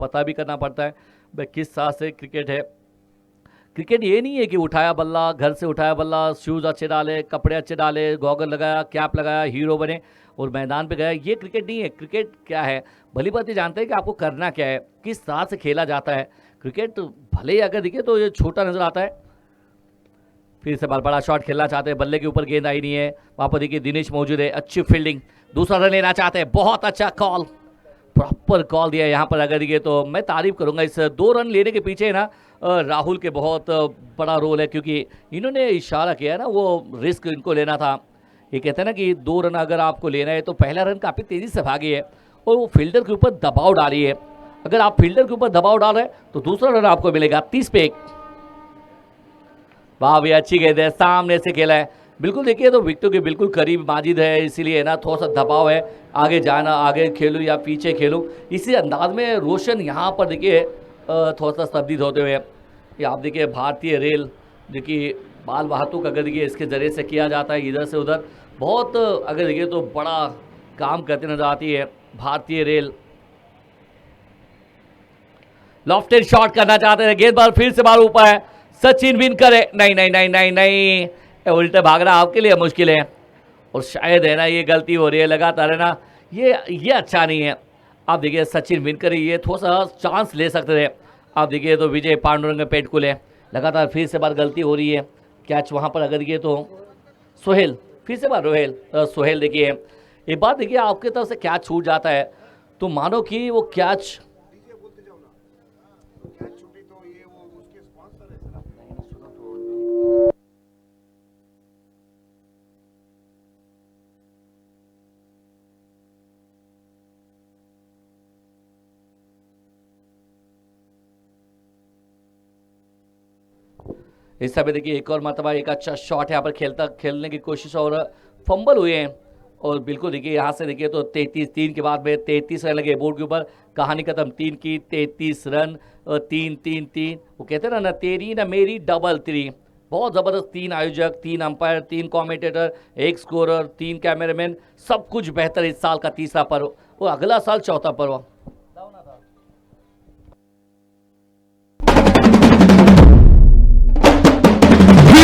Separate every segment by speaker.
Speaker 1: पता भी करना पड़ता है भाई किस हिसाब से क्रिकेट है। क्रिकेट ये नहीं है कि उठाया बल्ला, घर से उठाया बल्ला, शूज़ अच्छे डाले, कपड़े अच्छे डाले, गॉगल लगाया, कैप लगाया, हीरो बने और मैदान पे गया। ये क्रिकेट नहीं है। क्रिकेट क्या है, भली बात ये जानते हैं कि आपको करना क्या है, किस तरह से खेला जाता है। क्रिकेट भले ही अगर दिखे तो ये छोटा नज़र आता है। फिर से बड़ा शॉट खेलना चाहते हैं, बल्ले के ऊपर गेंद आई नहीं है। वहाँ पर देखिए दिनेश मौजूद है, अच्छी फील्डिंग, दूसरा रन लेना चाहते हैं, बहुत अच्छा कॉल, प्रॉपर कॉल दिया यहाँ पर। अगर दिखे तो मैं तारीफ करूँगा इस 2 रन लेने के पीछे ना राहुल के बहुत बड़ा रोल है, क्योंकि इन्होंने इशारा किया ना, वो रिस्क इनको लेना था। ये कहते हैं ना कि 2 रन अगर आपको लेना है तो पहला रन काफ़ी तेज़ी से भागी है और वो फील्डर के ऊपर दबाव डाली है। अगर आप फील्डर के ऊपर दबाव डाल रहे हैं तो दूसरा रन आपको मिलेगा 30 पे 1। वाह भी अच्छी गेंद है, सामने से खेला है। बिल्कुल देखिए तो विकेटों के बिल्कुल करीब माजिद है, इसीलिए ना थोड़ा सा दबाव है, आगे जाना, आगे खेलूँ या पीछे खेलूँ, इसी अंदाज में रोशन यहाँ पर देखिए थोड़ा सा स्तब्धित होते हुए। ये आप देखिए भारतीय रेल देखिए माल वाहतूक अगर देखिए इसके ज़रिए से किया जाता है इधर से उधर, बहुत अगर देखिए तो बड़ा काम करते नजर आती है भारतीय रेल। लॉफ्टेड शॉट करना चाहते हैं, गेंदबाज फिर से बाल ऊपर है, सचिन विन करे, नहीं नहीं नहीं नहीं नहीं, उल्टे भागना आपके लिए मुश्किल है और शायद है ना ये गलती हो रही है लगातार है ना, ये अच्छा नहीं है। आप देखिए सचिन विन करे, ये थोड़ा सा चांस ले सकते थे। आप देखिए तो विजय पांडुरंग पेटकुले है, लगातार फिर से बार गलती हो रही है। कैच वहाँ पर अगर देखिए तो सोहेल, फिर से बार सोहेल देखिए एक बात देखिए, आपके तरफ से कैच छूट जाता है तो मानो कि वो कैच इस समय देखिए एक और मरतबा एक अच्छा शॉट यहाँ पर खेलने की कोशिश और फंबल हुए हैं। और बिल्कुल देखिए यहाँ से देखिए तो 33 के बाद में 33 रन लगे बोर्ड के ऊपर, कहानी खत्म। 3 की 33 रन, 3-3-3, वो कहते हैं ना तेरी ना मेरी डबल 3। बहुत ज़बरदस्त 3 आयोजक, 3 अंपायर, 3 कॉमेंटेटर, 1 स्कोरर, 3 कैमरामैन, सब कुछ बेहतर। इस साल का तीसरा पर्व और अगला साल चौथा पर्व।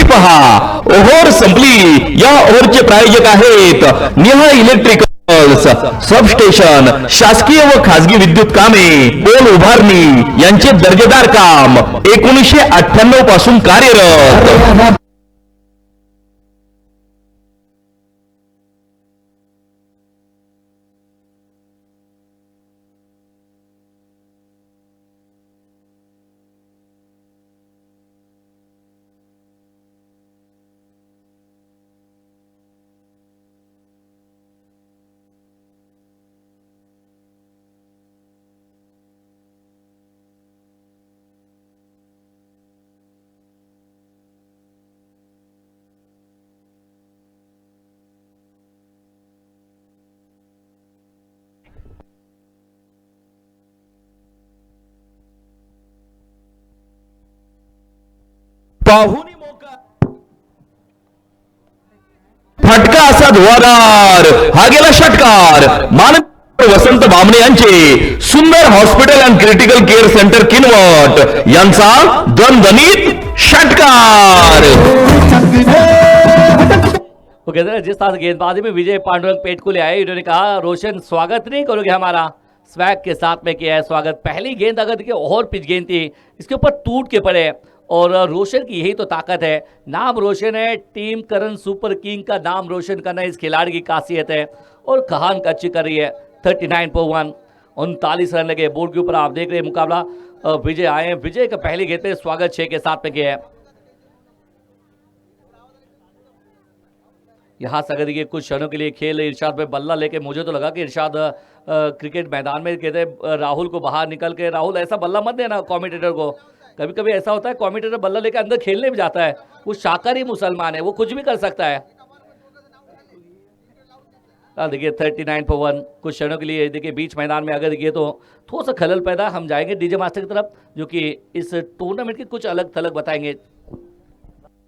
Speaker 2: पहा ओव्हर संपली। या ओव्हरचे प्रायोजक आहेत नेहा इलेक्ट्रिकल्स, सबस्टेशन, शासकीय व खासगी विद्युत कामे, पोल उभारणी यांचे दर्जेदार काम 1998 पासून कार्यरत। पाहुणी मोका फटका असा धुवाधार, हा गेला षटकार। माननीय वसंत बामणे यांचे Sundar hospital and critical care centre Kinwat यांचा दणदणीत षटकार।
Speaker 1: वो कहते हैं जिस तरह गेंदबाजी में विजय पांडुरंग पेटकुले आए, इन्होंने कहा रोशन स्वागत नहीं करोगे हमारा, स्वैग के साथ में किया है स्वागत। पहली गेंद अगर देखिए और पिच गेंद थी, इसके ऊपर टूट के पड़े और रोशन की यही तो ताकत है। नाम रोशन है, टीम करण सुपर किंग का नाम रोशन करना इस खिलाड़ी की खासियत है और कहान अच्छी कर रही है। 39 39 रन लगे बोर्ड के ऊपर। आप देख रहे हैं मुकाबला विजय आए हैं, विजय का पहली गेंद पे स्वागत 6 के साथ में किया है। यहाँ से अगर देखिए कुछ क्षणों के लिए खेल इरशाद पे बल्ला लेके, मुझे तो लगा कि इरशाद क्रिकेट मैदान में कहते राहुल को बाहर निकल के, राहुल ऐसा बल्ला मत देना कमेंटेटर को। कभी कभी ऐसा होता है कमेंटेटर बल्ला लेके अंदर खेलने भी जाता है, वो शाकाहारी मुसलमान है, वो कुछ भी कर सकता है। देखिए 39 कुछ क्षणों के लिए देखिए बीच मैदान में अगर देखिए तो थोड़ा सा खलल पैदा। हम जाएंगे डीजे मास्टर की तरफ जो कि इस टूर्नामेंट की कुछ अलग थलग बताएंगे।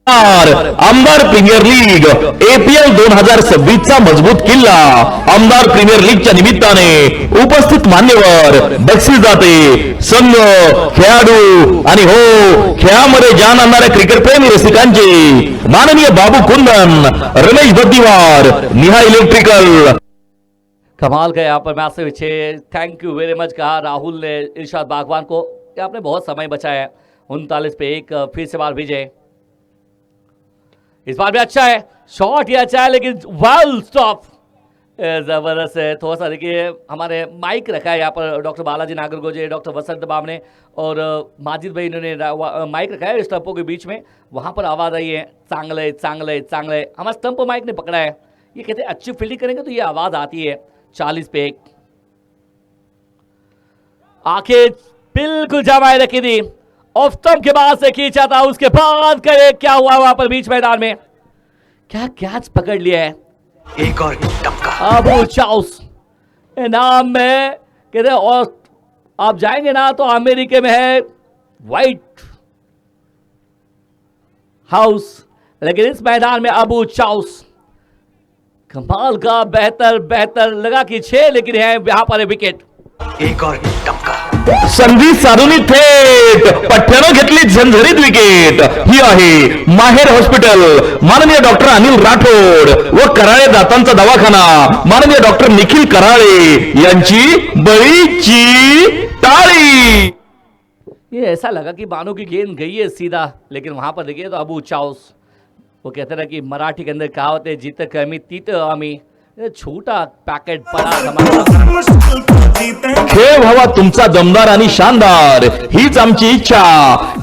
Speaker 2: आमदार प्रीमियर लीग APL 2026 चा मजबूत किल्ला आमदार प्रीमियर लीगच्या निमित्ताने उपस्थित मान्यवर बक्षीसदाते संघ खेळाडू आणि हो खेळामध्ये जान आणणाऱ्या क्रिकेट प्रेमी रसिकांचे माननीय बाबू कुंदन रमेश बद्दीवार निहा इलेक्ट्रिकल
Speaker 1: कमाल का यहाँ पर मैसेज पीछे थैंक यू वेरी मच कहा राहुल ने इरशाद बागवान को कि आपने बहुत समय बचाया है 39 पे 1 फिर से बार विजय इस बार भी अच्छा है शॉट ही अच्छा है लेकिन वेल स्टॉप जबरदस्त है थोड़ा सा देखिए हमारे माइक रखा है यहाँ पर डॉक्टर बालाजी नागरगोजे डॉक्टर वसंत बामने और माजिद भाई इन्होंने माइक रखा है स्टंपों के बीच में वहाँ पर आवाज़ आई है चांगले चांगले चांगले हमारा स्टंप माइक ने पकड़ा है ये कहते हैं अच्छी फील्डिंग करेंगे तो ये आवाज़ आती है 40 पे 1 आंखें बिल्कुल जमाए रखी थी ऑफ स्टंप के बाद से खींचा था उसके बाद करे क्या हुआ वहां पर बीच मैदान में क्या कैच पकड़ लिया है
Speaker 3: एक और टपका
Speaker 1: अबू चाउस नाम में कहते और आप जाएंगे ना तो अमेरिका में है व्हाइट हाउस लेकिन इस मैदान में अबू चाउस कमाल का बेहतर लगा कि 6 लेकिन है यहां पर विकेट
Speaker 3: एक और टपका
Speaker 2: संधी साधूनी थेट पठ्ठ्यानं घेतली झणझणीत विकेट ही आहे माहेर हॉस्पिटल माननीय डॉक्टर अनिल राठोड व कराळे दातांचा दवाखाना माननीय डॉक्टर निखिल कराळे यांची बळीची टाळी
Speaker 1: ये ऐसा लगा कि मानो की गेंद गई है सीधा लेकिन वहां पर देखिए तो अबू चाउस वो कहते ना कि मराठी के अंदर कहावत है जीत कमी तीत आम्ही छोटा पॅकेट पडा
Speaker 2: खेळ व्हावा तुमचा दमदार आणि शानदार हीच आमची इच्छा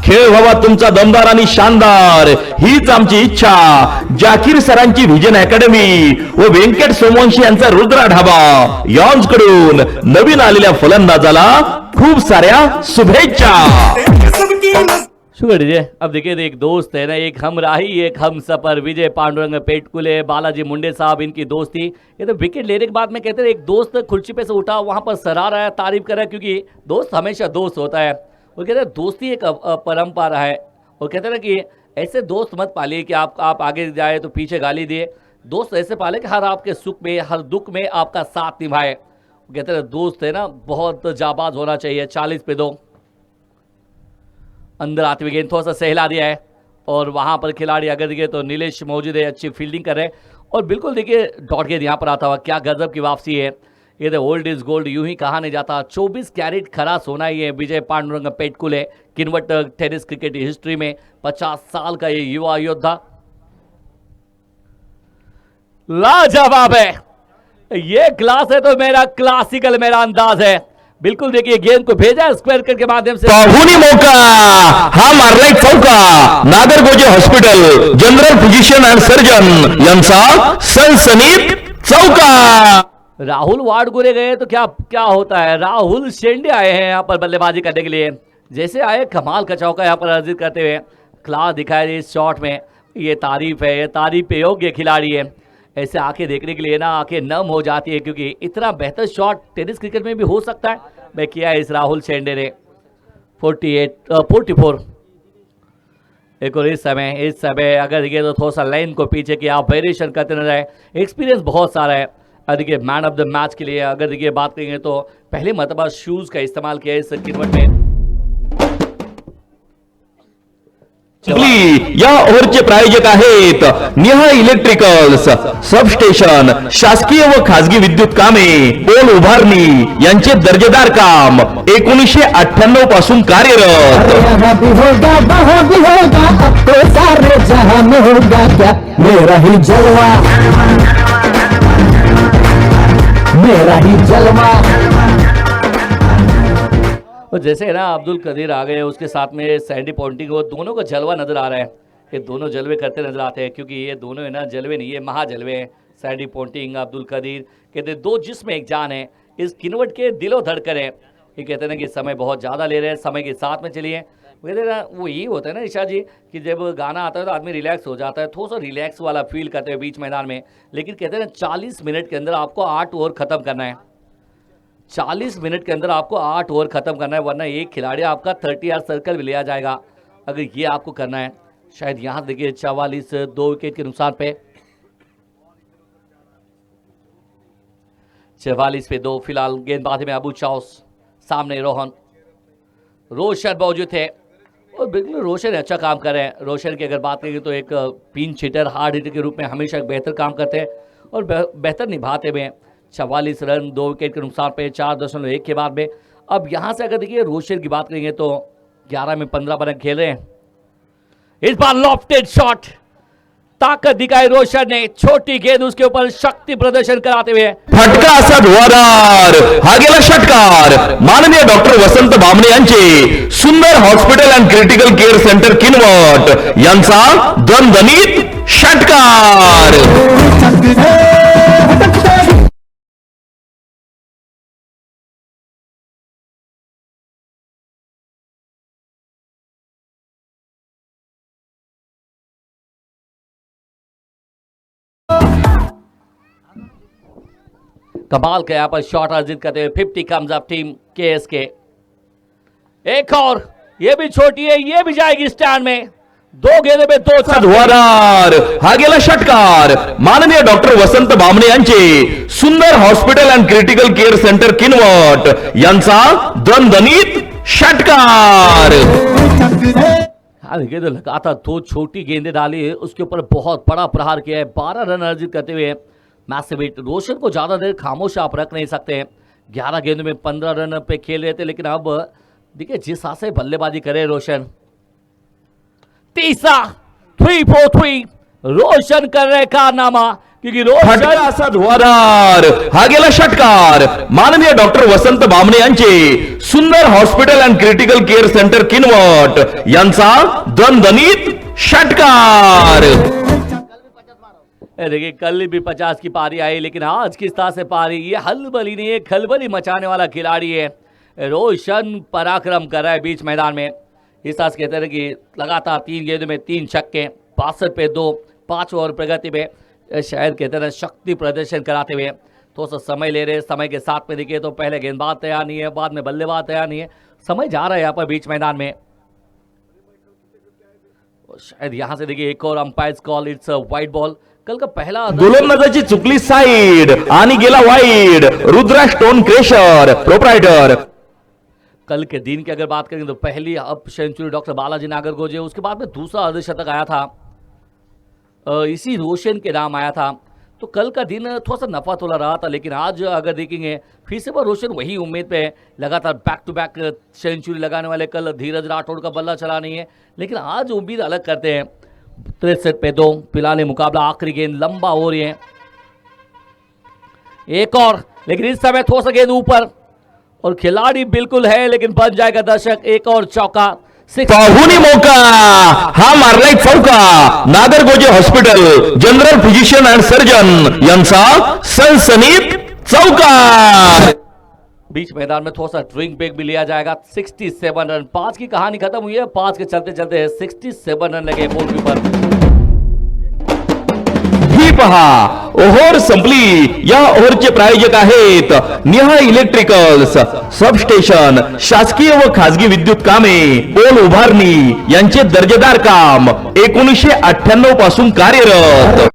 Speaker 2: खेळ व्हावा तुमचा दमदार आणि शानदार हीच आमची इच्छा जाकीर सरांची व्हिजन अकॅडमी व व्यंकट सोमवंशी यांचा रुद्रा ढाबा यांकडून नवीन आलेल्या फलंदाजाला खूप साऱ्या शुभेच्छा
Speaker 1: शुक्र दीजिए अब देखिए एक दोस्त है ना एक हमराही एक हम सफर विजय पांडुरंग पेटकुले बालाजी मुंडे साहब इनकी दोस्ती ये तो विकेट लेने के बाद में कहते हैं एक दोस्त खुर्ची पे से उठा वहां पर सराह रहा है तारीफ कर रहा है क्योंकि दोस्त हमेशा दोस्त होता है वो कहते हैं दोस्ती एक परंपरा है और कहते हैं ना कि ऐसे दोस्त मत पालिए कि आप आगे जाए तो पीछे गाली दिए दोस्त ऐसे पाले कि हर आपके सुख में हर दुख में आपका साथ निभाए कहते हैं दोस्त है ना बहुत जाबाज होना चाहिए 40 पे 2 अंदर आते हुए गेंद थोड़ा सा सहला दिया है और वहां पर खिलाड़ी अगर देखिए तो नीलेश मौजूद है अच्छी फील्डिंग कर रहे हैं और बिल्कुल देखिए डॉट गेंद यहाँ पर आता हुआ क्या गजब की वापसी है ये तो ओल्ड इज गोल्ड यूं ही कहा नहीं जाता 24 कैरेट खरा सोना ही है Vijay Pandurang Petkule Kinwat tennis cricket history में 50 साल का ये युवा योद्धा लाजवाब है ये क्लास है तो मेरा क्लासिकल मेरा अंदाज है बिल्कुल देखिए गेंद को भेजा स्क्वायर कट के माध्यम से
Speaker 2: पाहुणी मौका हा मारलाय चौका Nagargoje hospital general physician and surgeon यांचा सनसनीत चौका
Speaker 1: राहुल वाडगुरे गए तो क्या क्या होता है राहुल शेंडे आए हैं यहाँ पर बल्लेबाजी करने के लिए जैसे आए कमाल का चौका यहाँ पर अर्जित करते हुए क्लास दिखाया इस शॉट में ये तारीफ है ये तारीफ पे योग्य खिलाड़ी है ऐसे आंखें देखने के लिए ना आंखें नम हो जाती है क्योंकि इतना बेहतर शॉट टेनिस क्रिकेट में भी हो सकता है मैं किया है इस राहुल शेंडे ने 44 एक और इस समय अगर देखिए तो थोड़ा सा लाइन को पीछे किया वेरिएशन करते नजर आए एक्सपीरियंस बहुत सारा है देखिए मैन ऑफ द मैच के लिए अगर देखिए बात करेंगे तो पहले मतबा शूज का इस्तेमाल किया इस किनवट में
Speaker 2: या ओव्हरचे प्रायोजक आहेत निहा इलेक्ट्रिकल्स सबस्टेशन शासकीय व खासगी विद्युत कामे पोल उभारणी यांचे दर्जेदार काम 1998 पासून कार्यरत
Speaker 4: मेरा ही जलवा
Speaker 1: और जैसे है ना अब्दुल कदीर आ गए उसके साथ में सैंडी पॉन्टिंग वो दोनों का जलवा नजर आ रहा है ये दोनों जलवे करते नजर आते हैं क्योंकि ये दोनों है ना जलवे नहीं ये महाजलवे हैं सैंडी पॉन्टिंग अब्दुल कदीर कहते हैं दो जिस्म एक जान है इस किनवट के दिलो धड़कन है ये कहते हैं ना कि समय बहुत ज़्यादा ले रहे हैं समय के साथ में चलिए कहते हैं ना वो यही होता है ना ईशा जी कि जब गाना आता है तो आदमी रिलैक्स हो जाता है थोड़ा सा रिलैक्स वाला फील करते हैं बीच मैदान में लेकिन कहते हैं ना 40 मिनट के अंदर आपको 8 ओवर खत्म करना है 40 मिनट के अंदर आपको 8 ओवर खत्म करना है वरना एक खिलाड़ी आपका 30 यार्ड सर्कल में लिया जाएगा अगर ये आपको करना है शायद यहां देखिए 44 2 विकेट के नुकसान पे 44 पे 2। फिलहाल गेंदबाजी में अबू चाउस, सामने रोशन मौजूद थे और बिल्कुल रोशन अच्छा काम कर रहे हैं। रोशन की अगर बात करेंगे तो एक पिंच हिटर, हार्ड हिटर के रूप में हमेशा बेहतर काम करते हैं और बेहतर निभाते हुए 44 रन 2 विकेट के नुकसान पे 4.1 के बाद में। अब यहां से अगर देखिए रोशन की बात करेंगे तो 11 में 15 रन खेल रहे हैं। इस बार लॉफ्टेड शॉट, ताकत दिखाई रोशन ने, छोटी गेंद उसके ऊपर शक्ति प्रदर्शन कराते हुए
Speaker 2: फटका असा धुवाधार, हा गेला षटकार। माननीय डॉक्टर वसंत बामणे यांचे Sundar hospital and critical care centre Kinwat यांचा दणदणीत षटकार।
Speaker 1: कमाल का यहाँ पर शॉट अर्जित करते हुए 50 कम्स अप टीम केएसके। एक और, ये भी छोटी है, ये भी जाएगी स्टैंड में। 2 गेंदों में 2 छक्के।
Speaker 2: धुवाधार, हा गेला षटकार। माननीय डॉक्टर वसंत बामणे यांचे Sundar hospital and critical care centre Kinwat यांचा दणदणीत षटकार।
Speaker 1: हाँ देखिए तो लगातार 2 छोटी गेंदें डाली है, उसके ऊपर बहुत बड़ा प्रहार किया है। 12 रन अर्जित करते हुए मैसिव हिट। रोशन को ज्यादा देर खामोश आप रख नहीं सकते। 11 गेंदों में 15 रन पे खेल रहे थे, लेकिन अब देखिए जिस हिसाब से बल्लेबाजी करे रोशन। तीसरा 3-4-3 रोशन कर रहे कारनामा, क्योंकि
Speaker 2: फटका
Speaker 1: रोशन
Speaker 2: असा धुवाधार, हा गेला षटकार। माननीय डॉक्टर वसंत बामणे यांचे Sundar hospital and critical care centre Kinwat यांचा दणदणीत षटकार।
Speaker 1: देखिए कल भी 50 की पारी आई, लेकिन आज किस तरह से पारी, ये हलबली नहीं है, खलबली मचाने वाला खिलाड़ी है। रोशन पराक्रम कर रहा है बीच मैदान में। इस तरह से कहते हैं कि लगातार 3 गेंदों में 3 छक्के, 62 पे 2, 5 ओवर प्रगति में शायद कहते हैं शक्ति प्रदर्शन कराते हुए थोड़ा सा समय ले रहे। समय के साथ में देखिए तो पहले गेंदबाज तैयार नहीं है, बाद में बल्लेबाज तैयार नहीं है, समय जा रहा है यहाँ पर बीच मैदान में। शायद यहाँ से देखिए एक और umpire's call, it's wide ball. कल का पहला
Speaker 2: गोलंदाजाची चुकली साइड आणि गेला wide. Rudra stone crusher proprietor.
Speaker 1: कल के दिन की अगर बात करें तो पहली अप सेंचुरी डॉक्टर बालाजी नागरगोजे, उसके बाद में दूसरा अर्धशतक आया था, इसी रोशन के नाम आया था। तो कल का दिन थोड़ा सा नफा तोला रहा था, लेकिन आज अगर देखेंगे फिर से वो रोशन वही उम्मीद पे लगातार बैक टू बैक सेंचुरी लगाने वाले। कल धीरज राठौड़ का बल्ला चला नहीं है, लेकिन आज उम्मीद अलग करते हैं। 63 पे 2। फिलहाल मुकाबला आखिरी गेंद लंबा हो रही है। एक और, लेकिन इस समय थोड़ा सा गेंद ऊपर और खिलाड़ी बिल्कुल है, लेकिन बन जाएगा दर्शक। एक और चौका,
Speaker 2: पाहुणी मौका, हा मारलाय चौका। Nagargoje hospital general physician and surgeon यांचा सनसनीत चौकार।
Speaker 1: बीच मैदान में थोड़ा सा ड्रिंक ब्रेक भी लिया जाएगा। 67 रन, 5 की कहानी खत्म हुई है। 5 के चलते चलते 67 रन लगे बोर्ड के ऊपर।
Speaker 2: ही पहा, ओव्हर संपली। या ओव्हरचे प्रायोजक आहेत नेहा इलेक्ट्रिकल्स, सबस्टेशन, शासकीय व खासगी विद्युत कामे, पोल उभारणी यांचे दर्जेदार काम 1998 पासून कार्यरत।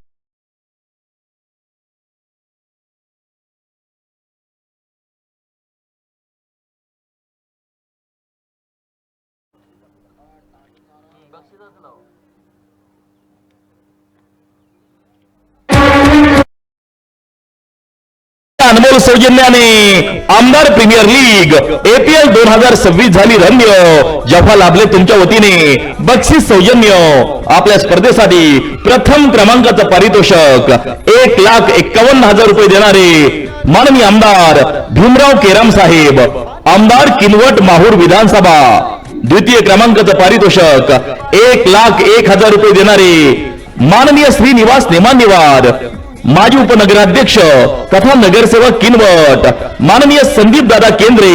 Speaker 2: अनमोल सौजन्याने आमदार प्रीमियर लीग APL 2026 झाली रम्य। जफा लाभले तुमच्या वतीने बक्षीस सौजन्य। आपल्या स्पर्धेसाठी प्रथम क्रमांकाचं पारितोषिक 1,51,000 रुपये देणारे माननीय आमदार भीमराव केराम साहेब, आमदार किनवट माहूर विधानसभा। द्वितीय क्रमांकाचं पारितोषिक 1,01,000 रुपये देणारे माननीय श्रीनिवास नेमान्यवार, माजी उपनगराध्यक्ष तथा नगरसेवक किनवट, माननीय संदीप दादा केंद्रे,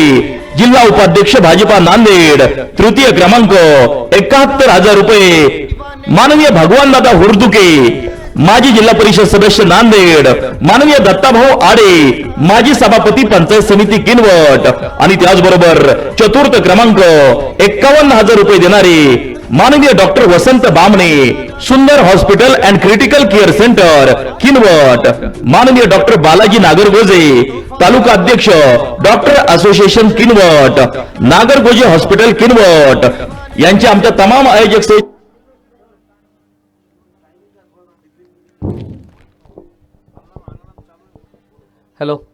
Speaker 2: जिल्हा उपाध्यक्ष भाजपा नांदेड। तृतीय क्रमांक 71,000 रुपये माननीय भगवान दादा हुरदुके, माजी जिल्हा परिषद सदस्य नांदेड, माननीय दत्ताभाऊ आडे, माजी सभापती पंचायत समिती किनवट। आणि त्याचबरोबर चतुर्थ क्रमांक 51,000 रुपये देणारे माननीय डॉक्टर वसंत बामणे, सुंदर hospital and critical care centre Kinwat, माननीय डॉक्टर बालाजी नागरगोजे, तालुका अध्यक्ष doctor association Kinwat, Nagargoje hospital Kinwat यांचे आमच्या तमाम आयोजक से
Speaker 1: हेलो,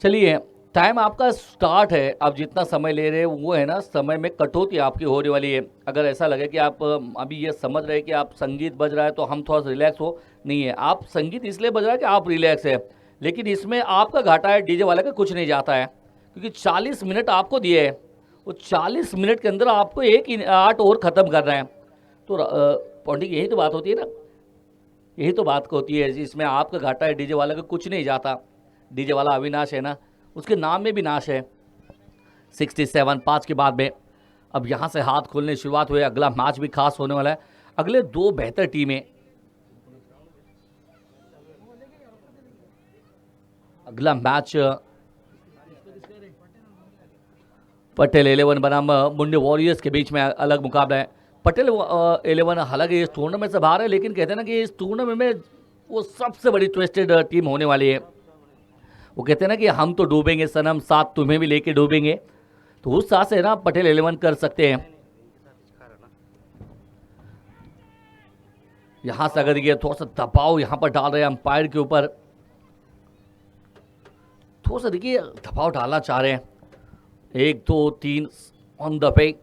Speaker 1: चलिए टाइम आपका स्टार्ट है। आप जितना समय ले रहे हैं वो है ना, समय में कटौती आपकी होने वाली है। अगर ऐसा लगे कि आप अभी ये समझ रहे हैं कि आप संगीत बज रहा है तो हम थोड़ा सा रिलैक्स हो, नहीं है। आप संगीत इसलिए बज रहा है कि आप रिलैक्स है, लेकिन इसमें आपका घाटा है, डीजे वाले का कुछ नहीं जाता है, क्योंकि 40 मिनट आपको दिए हैं। वो 40 मिनट के अंदर आपको एक आर्ट और ख़त्म करना है। तो पॉइंटिंग यही तो बात होती है ना, यही तो बात होती है जिसमें आपका घाटा है, डीजे वाले का कुछ नहीं जाता। डीजे वाला अविनाश है ना, उसके नाम में भी नाश है। 67 5 के बाद में अब यहाँ से हाथ खोलने शुरुआत हुए। अगला मैच भी खास होने वाला है। अगले दो बेहतर टीमें, अगला मैच पटेल 11 बनाम मुंडे वॉरियर्स के बीच में अलग मुकाबला है। पटेल 11 हालांकि इस टूर्नामेंट से बाहर है, लेकिन कहते हैं ना कि इस टूर्नामेंट में वो सबसे बड़ी ट्विस्टेड टीम होने वाली है। वो कहते हैं ना कि हम तो डूबेंगे सनम, साथ तुम्हें भी लेके डूबेंगे। तो उस साथ से ना पटेल 11 कर सकते हैं। यहां से अगर ये थोड़ा सा दबाव यहां पर डाल रहे हैं अंपायर के ऊपर, थोड़ा सा देखिए दबाव डालना चाह रहे हैं। 1 2 3 ऑन द पे,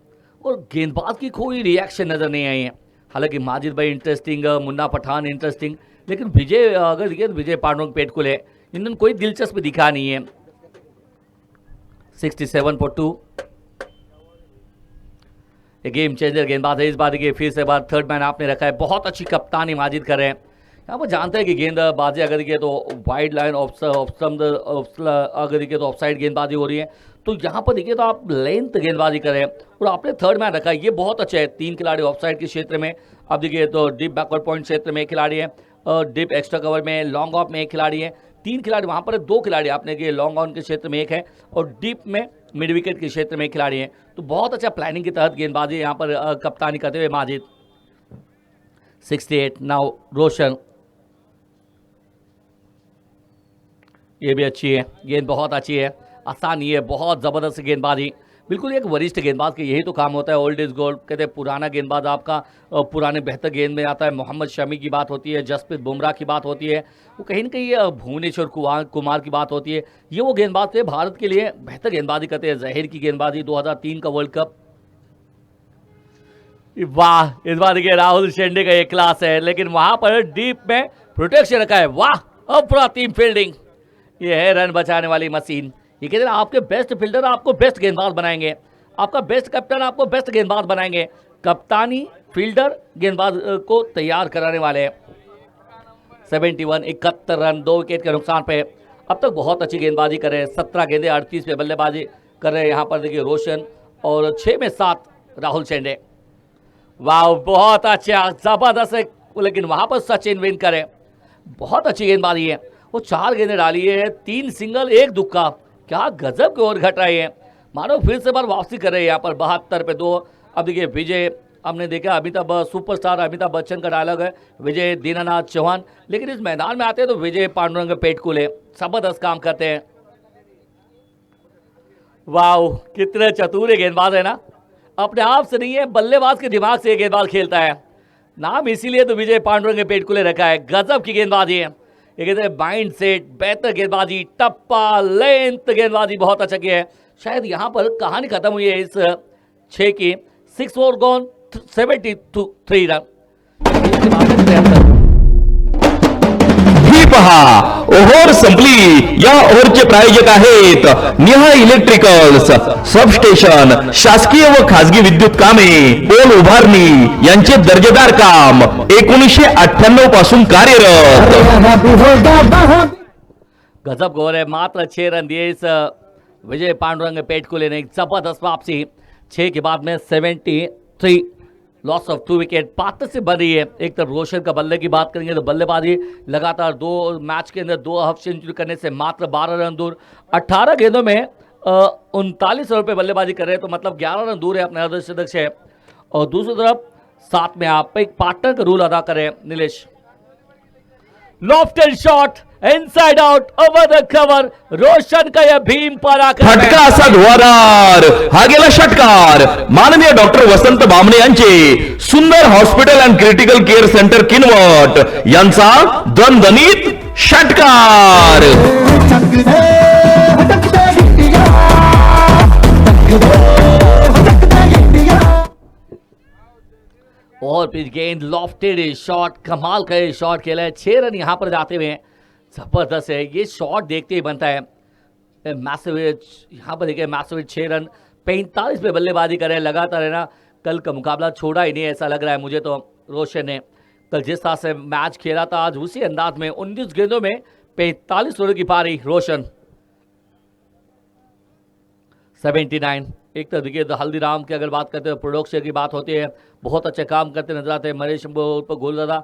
Speaker 1: और गेंदबाज की कोई रिएक्शन नजर नहीं आई है। हालांकि माजिद भाई इंटरेस्टिंग, मुन्ना पठान इंटरेस्टिंग, लेकिन विजय अगर देखिए विजय पांडुरंग पेटकुल है, इन्होंने कोई दिलचस्पी दिखा नहीं है। 67-2 ये गेम चेंजर गेंदबाज है इस बार। देखिए फिर से बार थर्ड मैन आपने रखा है। बहुत अच्छी कप्तानी माजिद कर रहे हैं। यहाँ पर जानते हैं कि गेंदबाजी अगर देखिए तो वाइड लाइन अगर देखिए तो ऑफसाइड गेंदबाजी हो रही है। तो यहाँ पर देखिए तो आप लेंथ गेंदबाजी करें और आपने थर्ड मैन रखा है, ये बहुत अच्छा है। 3 खिलाड़ी ऑफसाइड के क्षेत्र में, अब देखिए तो डीप बैकवर्ड पॉइंट क्षेत्र में एक खिलाड़ी है, और डीप एक्स्ट्रा कवर में लॉन्ग ऑफ में एक खिलाड़ी है। 3 खिलाड़ी वहाँ पर, 2 खिलाड़ी आपने किए लॉन्ग ऑन के क्षेत्र में एक है, और डीप में मिड विकेट के क्षेत्र में एक खिलाड़ी है। तो बहुत अच्छा प्लानिंग के तहत गेंदबाजी यहाँ पर कप्तानी करते हुए माजिद। 68 नाउ रोशन, ये भी अच्छी है, गेंद बहुत अच्छी है, आसान ही है, बहुत ज़बरदस्त गेंदबाजी। बिल्कुल एक वरिष्ठ गेंदबाज के यही तो काम होता है। ओल्ड इज गोल्ड कहते हैं। पुराना गेंदबाज आपका पुराने बेहतर गेंद में आता है। मोहम्मद शमी की बात होती है, जसप्रीत बुमराह की बात होती है, वो कहीं ना कहीं भुवनेश्वर कुमार की बात होती है। ये वो गेंदबाज थे भारत के लिए बेहतर गेंदबाजी करते हैं। जहीर की गेंदबाजी 2003 का वर्ल्ड कप, वाह। इस बार देखिए राहुल शेंडे का एक क्लास है, लेकिन वहां पर डीप में प्रोटेक्शन रखा है, वाह। अप्रतिम फील्डिंग, ये है रन बचाने वाली मशीन। ये कहते हैं आपके बेस्ट फील्डर आपको बेस्ट गेंदबाज बनाएंगे, आपका बेस्ट कैप्टन आपको बेस्ट गेंदबाज बनाएंगे। कप्तानी, फील्डर, गेंदबाज को तैयार कराने वाले हैं। 71 71 रन 2 विकेट के नुकसान पे अब तक बहुत अच्छी गेंदबाजी कर रहे हैं। 17 गेंदे 38 पे बल्लेबाजी कर रहे हैं यहाँ पर देखिए रोशन, और 6 में 7 राहुल शेंडे। वाह बहुत अच्छा जबरदस्त है, लेकिन वहाँ पर सचिन विन करे, बहुत अच्छी गेंदबाजी है। वो 4 गेंदें डाली है, 3 सिंगल 1 दुक्का, क्या गजब की ओर घट रही है। मानो फिर से बार वापसी कर रहे हैं यहाँ पर 72 पे 2। अब देखिए विजय, हमने देखा अमिताभ सुपरस्टार अमिताभ बच्चन का डायलॉग है विजय दीनानाथ चौहान, लेकिन इस मैदान में आते हैं तो विजय पांडुरंग पेटकुले जबरदस्त काम करते हैं। वाह कितने चतुर गेंदबाज है ना, अपने आप से नहीं है, बल्लेबाज के दिमाग से गेंदबाज खेलता है। नाम इसीलिए तो विजय पांडुरंग पेटकुले रखा है। गजब की गेंदबाजी है, ये कहते हैं माइंड सेट, बेहतर गेंदबाजी, टप्पा, लेंथ गेंदबाजी बहुत अच्छा किया है। शायद यहाँ पर कहानी खत्म हुई है इस 6 की। 6 ओवर गॉन 73 रन।
Speaker 2: ही पहा ओव्हर संपली। या ओव्हरचे प्रायोजक आहेत निहा इलेक्ट्रिकल्स, सबस्टेशन, शासकीय व खासगी विद्युत कामे, पोल उभारणी यांचे दर्जेदार काम 1998 पासून कार्यरत।
Speaker 1: गजब गोल है, मात्र 6 रन दिए इस विजय पांडुरंग पेटकुले ने। एक जबरदस्त वापसी 6 के बाद में 73, लॉस ऑफ 2 विकेट। पार्टनरशिप बन रही है। एक तरफ रोशन का बल्ले की बात करेंगे तो बल्लेबाजी लगातार 2 मैच के अंदर 2 हाफ सेंचुरी करने से मात्र 12 रन दूर। 18 गेंदों में 39 रन पे बल्लेबाजी कर रहे हैं, तो मतलब 11 रन दूर है अपने अर्धशतक से। और दूसरी तरफ साथ में आप एक पार्टनर का रोल अदा करें Nilesh. Lofted shot inside out over the cover, Roshan का यह भीम पर आकर
Speaker 2: फटका असा धुवाधार हा गेला षटकार माननीय डॉक्टर वसंत बामणे यांचे Sundar hospital and critical care centre Kinwat यांचा दणदणीत षटकार।
Speaker 1: और फिर गेंद लॉफ्टेड शॉट, कमाल का ये शॉट खेला है। 6 रन यहां पर जाते हुए जबरदस्त है, ये शॉट देखते ही बनता है। मैसेविच यहां पर देखिए, मैसेविच 6 रन 45 पे बल्लेबाजी करे लगातार है ना। कल का मुकाबला छोड़ा ही नहीं ऐसा लग रहा है मुझे तो। रोशन ने कल जिस तरह से मैच खेला था आज उसी अंदाज में 19 गेंदों में 45 रनों की पारी रोशन। 79 एक तरह देखिए हल्दीराम की अगर बात करते हैं, प्रोडक्शन की बात होती है, बहुत अच्छे काम करते नजर आते हैं। मनीष गोलदादा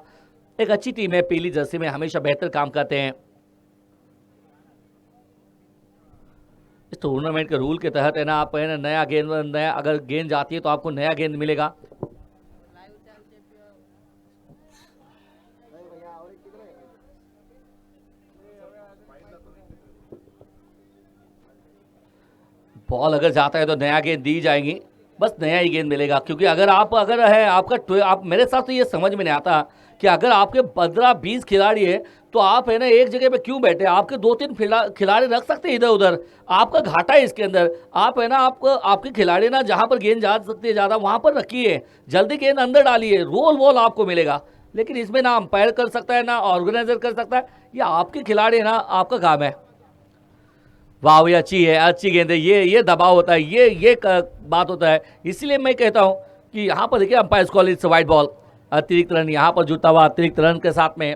Speaker 1: एक अच्छी टीम है, पीली जर्सी में हमेशा बेहतर काम करते हैं। इस टूर्नामेंट के रूल के तहत है ना, आप है ना नया अगर गेंद जाती है तो आपको नया गेंद मिलेगा। बॉल अगर जाता है तो नया गेंद दी जाएगी, बस नया ही गेंद मिलेगा। क्योंकि अगर आप मेरे साथ तो ये समझ में नहीं आता कि अगर आपके 15-20 खिलाड़ी है तो आप है ना एक जगह पे क्यों बैठे। आपके 2-3 खिलाड़ी रख सकते हैं इधर उधर, आपका घाटा है इसके अंदर। आप है ना आपके खिलाड़ी ना जहाँ पर गेंद जा सकती है ज़्यादा वहाँ पर रखिए, जल्दी गेंद अंदर डालिए, रोल वॉल आपको मिलेगा। लेकिन इसमें ना अंपायर कर सकता है ना ऑर्गेनाइजर कर सकता है, ये आपके खिलाड़ी है ना, आपका काम है। वाह, ये अच्छी है, अच्छी गेंद है। ये दबाव होता है, ये बात होता है। इसीलिए मैं कहता हूं कि यहाँ पर देखिए umpire call it's wide ball. अतिरिक्त रन यहाँ पर जुटा हुआ, अतिरिक्त रन के साथ में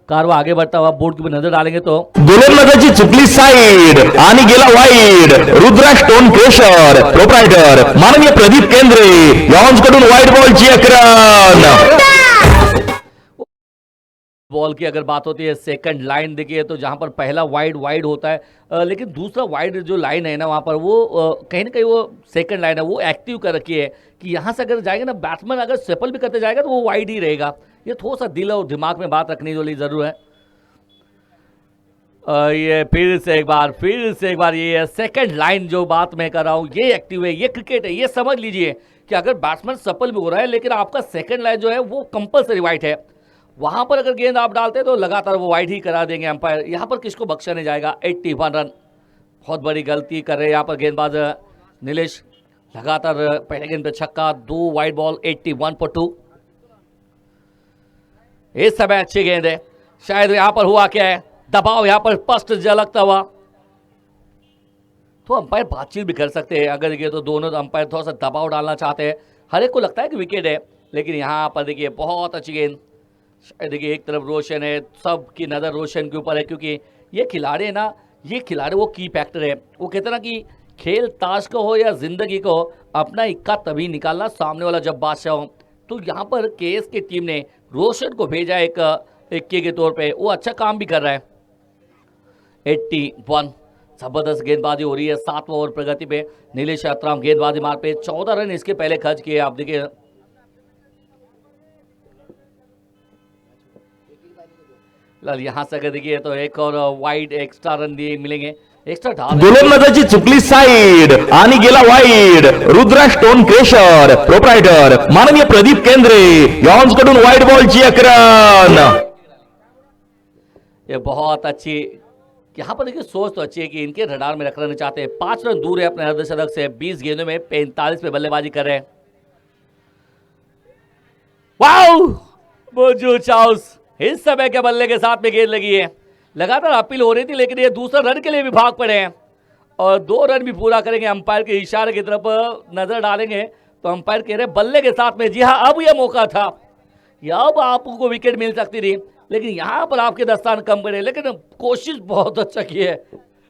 Speaker 1: कारवा आगे बढ़ता हुआ बोर्ड की नजर डालेंगे तो
Speaker 2: गोलंदाजाची चुकली साईड आणि गेला wide. Rudra stone crusher proprietor माननीय प्रदीप केंद्रे यांच्याकडून वाईड बॉलची एक रन।
Speaker 1: बॉल की अगर बात होती है सेकंड लाइन देखिए तो जहां पर पहला वाइड होता है, लेकिन दूसरा वाइड जो लाइन है ना वहां पर वो कहीं ना कहीं वो सेकंड लाइन है वो एक्टिव कर रखी है कि यहां से अगर जाएंगे ना बैट्समैन अगर सेपल भी करते जाएगा तो वो वाइड ही रहेगा। ये थोड़ा सा दिल और दिमाग में बात रखने वाली जरूर है। ये फिर से एक बार ये सेकंड लाइन जो बात मैं कर रहा हूँ ये एक्टिव है, ये क्रिकेट है। ये समझ लीजिए कि अगर बैट्समैन सफल भी हो रहा है लेकिन आपका सेकंड लाइन जो है वो कंपलसरी वाइड है, वहां पर अगर गेंद आप डालते तो लगातार वो वाइड ही करा देंगे अंपायर। यहाँ पर किसको बख्शा नहीं जाएगा। 81 रन, बहुत बड़ी गलती कर रहे हैं यहाँ पर गेंदबाज नीलेश। लगातार पहले गेंद पे छक्का, 2 वाइड बॉल, 81 for 2। इस समय अच्छी गेंद है। शायद यहाँ पर हुआ क्या है, दबाव यहाँ पर स्पष्ट झलकता हुआ। तो अंपायर बातचीत भी कर सकते हैं अगर देखिए तो दोनों अंपायर थोड़ा सा दबाव डालना चाहते हैं। हर एक को लगता है कि विकेट है, लेकिन यहाँ पर देखिए बहुत अच्छी गेंद। देखिए एक तरफ रोशन है, सबकी नज़र रोशन के ऊपर है क्योंकि ये खिलाड़ी है ना, ये खिलाड़ी वो की फैक्टर है। वो कहते हैं ना कि खेल ताश का हो या जिंदगी को, अपना इक्का तभी निकालना सामने वाला जब बादशाह हो। तो यहाँ पर केएस की टीम ने रोशन को भेजा एक इक्के के तौर पे, वो अच्छा काम भी कर रहा है। 81 जबरदस्त गेंदबाजी हो रही है 7वां ओवर प्रगति पे। नीलेश यात्राम गेंदबाजी मार पे 14 रन इसके पहले खर्च किए। आप देखिए यहाँ से अगर देखिए तो एक और वाइड एक्स्ट्रा रन दिए मिलेंगे, एक्स्ट्रा ढाल।
Speaker 2: गोलंदाजाची चुकली साईड आणि गेला wide. Rudra stone crusher proprietor माननीय प्रदीप केंद्रे यांच्याकडून वाईड बॉलची एक रन।
Speaker 1: ये बहुत अच्छी, यहाँ पर देखिए सोच तो अच्छी है कि इनके रडार में रखना चाहते हैं। 5 रन दूर है अपने अर्धशतक से, 20 गेंदों में 45 पे बल्लेबाजी कर रहे हैं। वाओ, बोजू चाउस इस समय के बल्ले के साथ में गेंद लगी है। लगातार अपील हो रही थी लेकिन ये दूसरा रन के लिए भी भाग पड़े हैं और 2 रन भी पूरा करेंगे। अंपायर के इशारे की तरफ नजर डालेंगे तो अंपायर कह रहे बल्ले के साथ में, जी हाँ अब यह मौका था, अब आपको विकेट मिल सकती थी लेकिन यहाँ पर आपके दस्तान कम पड़े। लेकिन कोशिश बहुत अच्छा की है,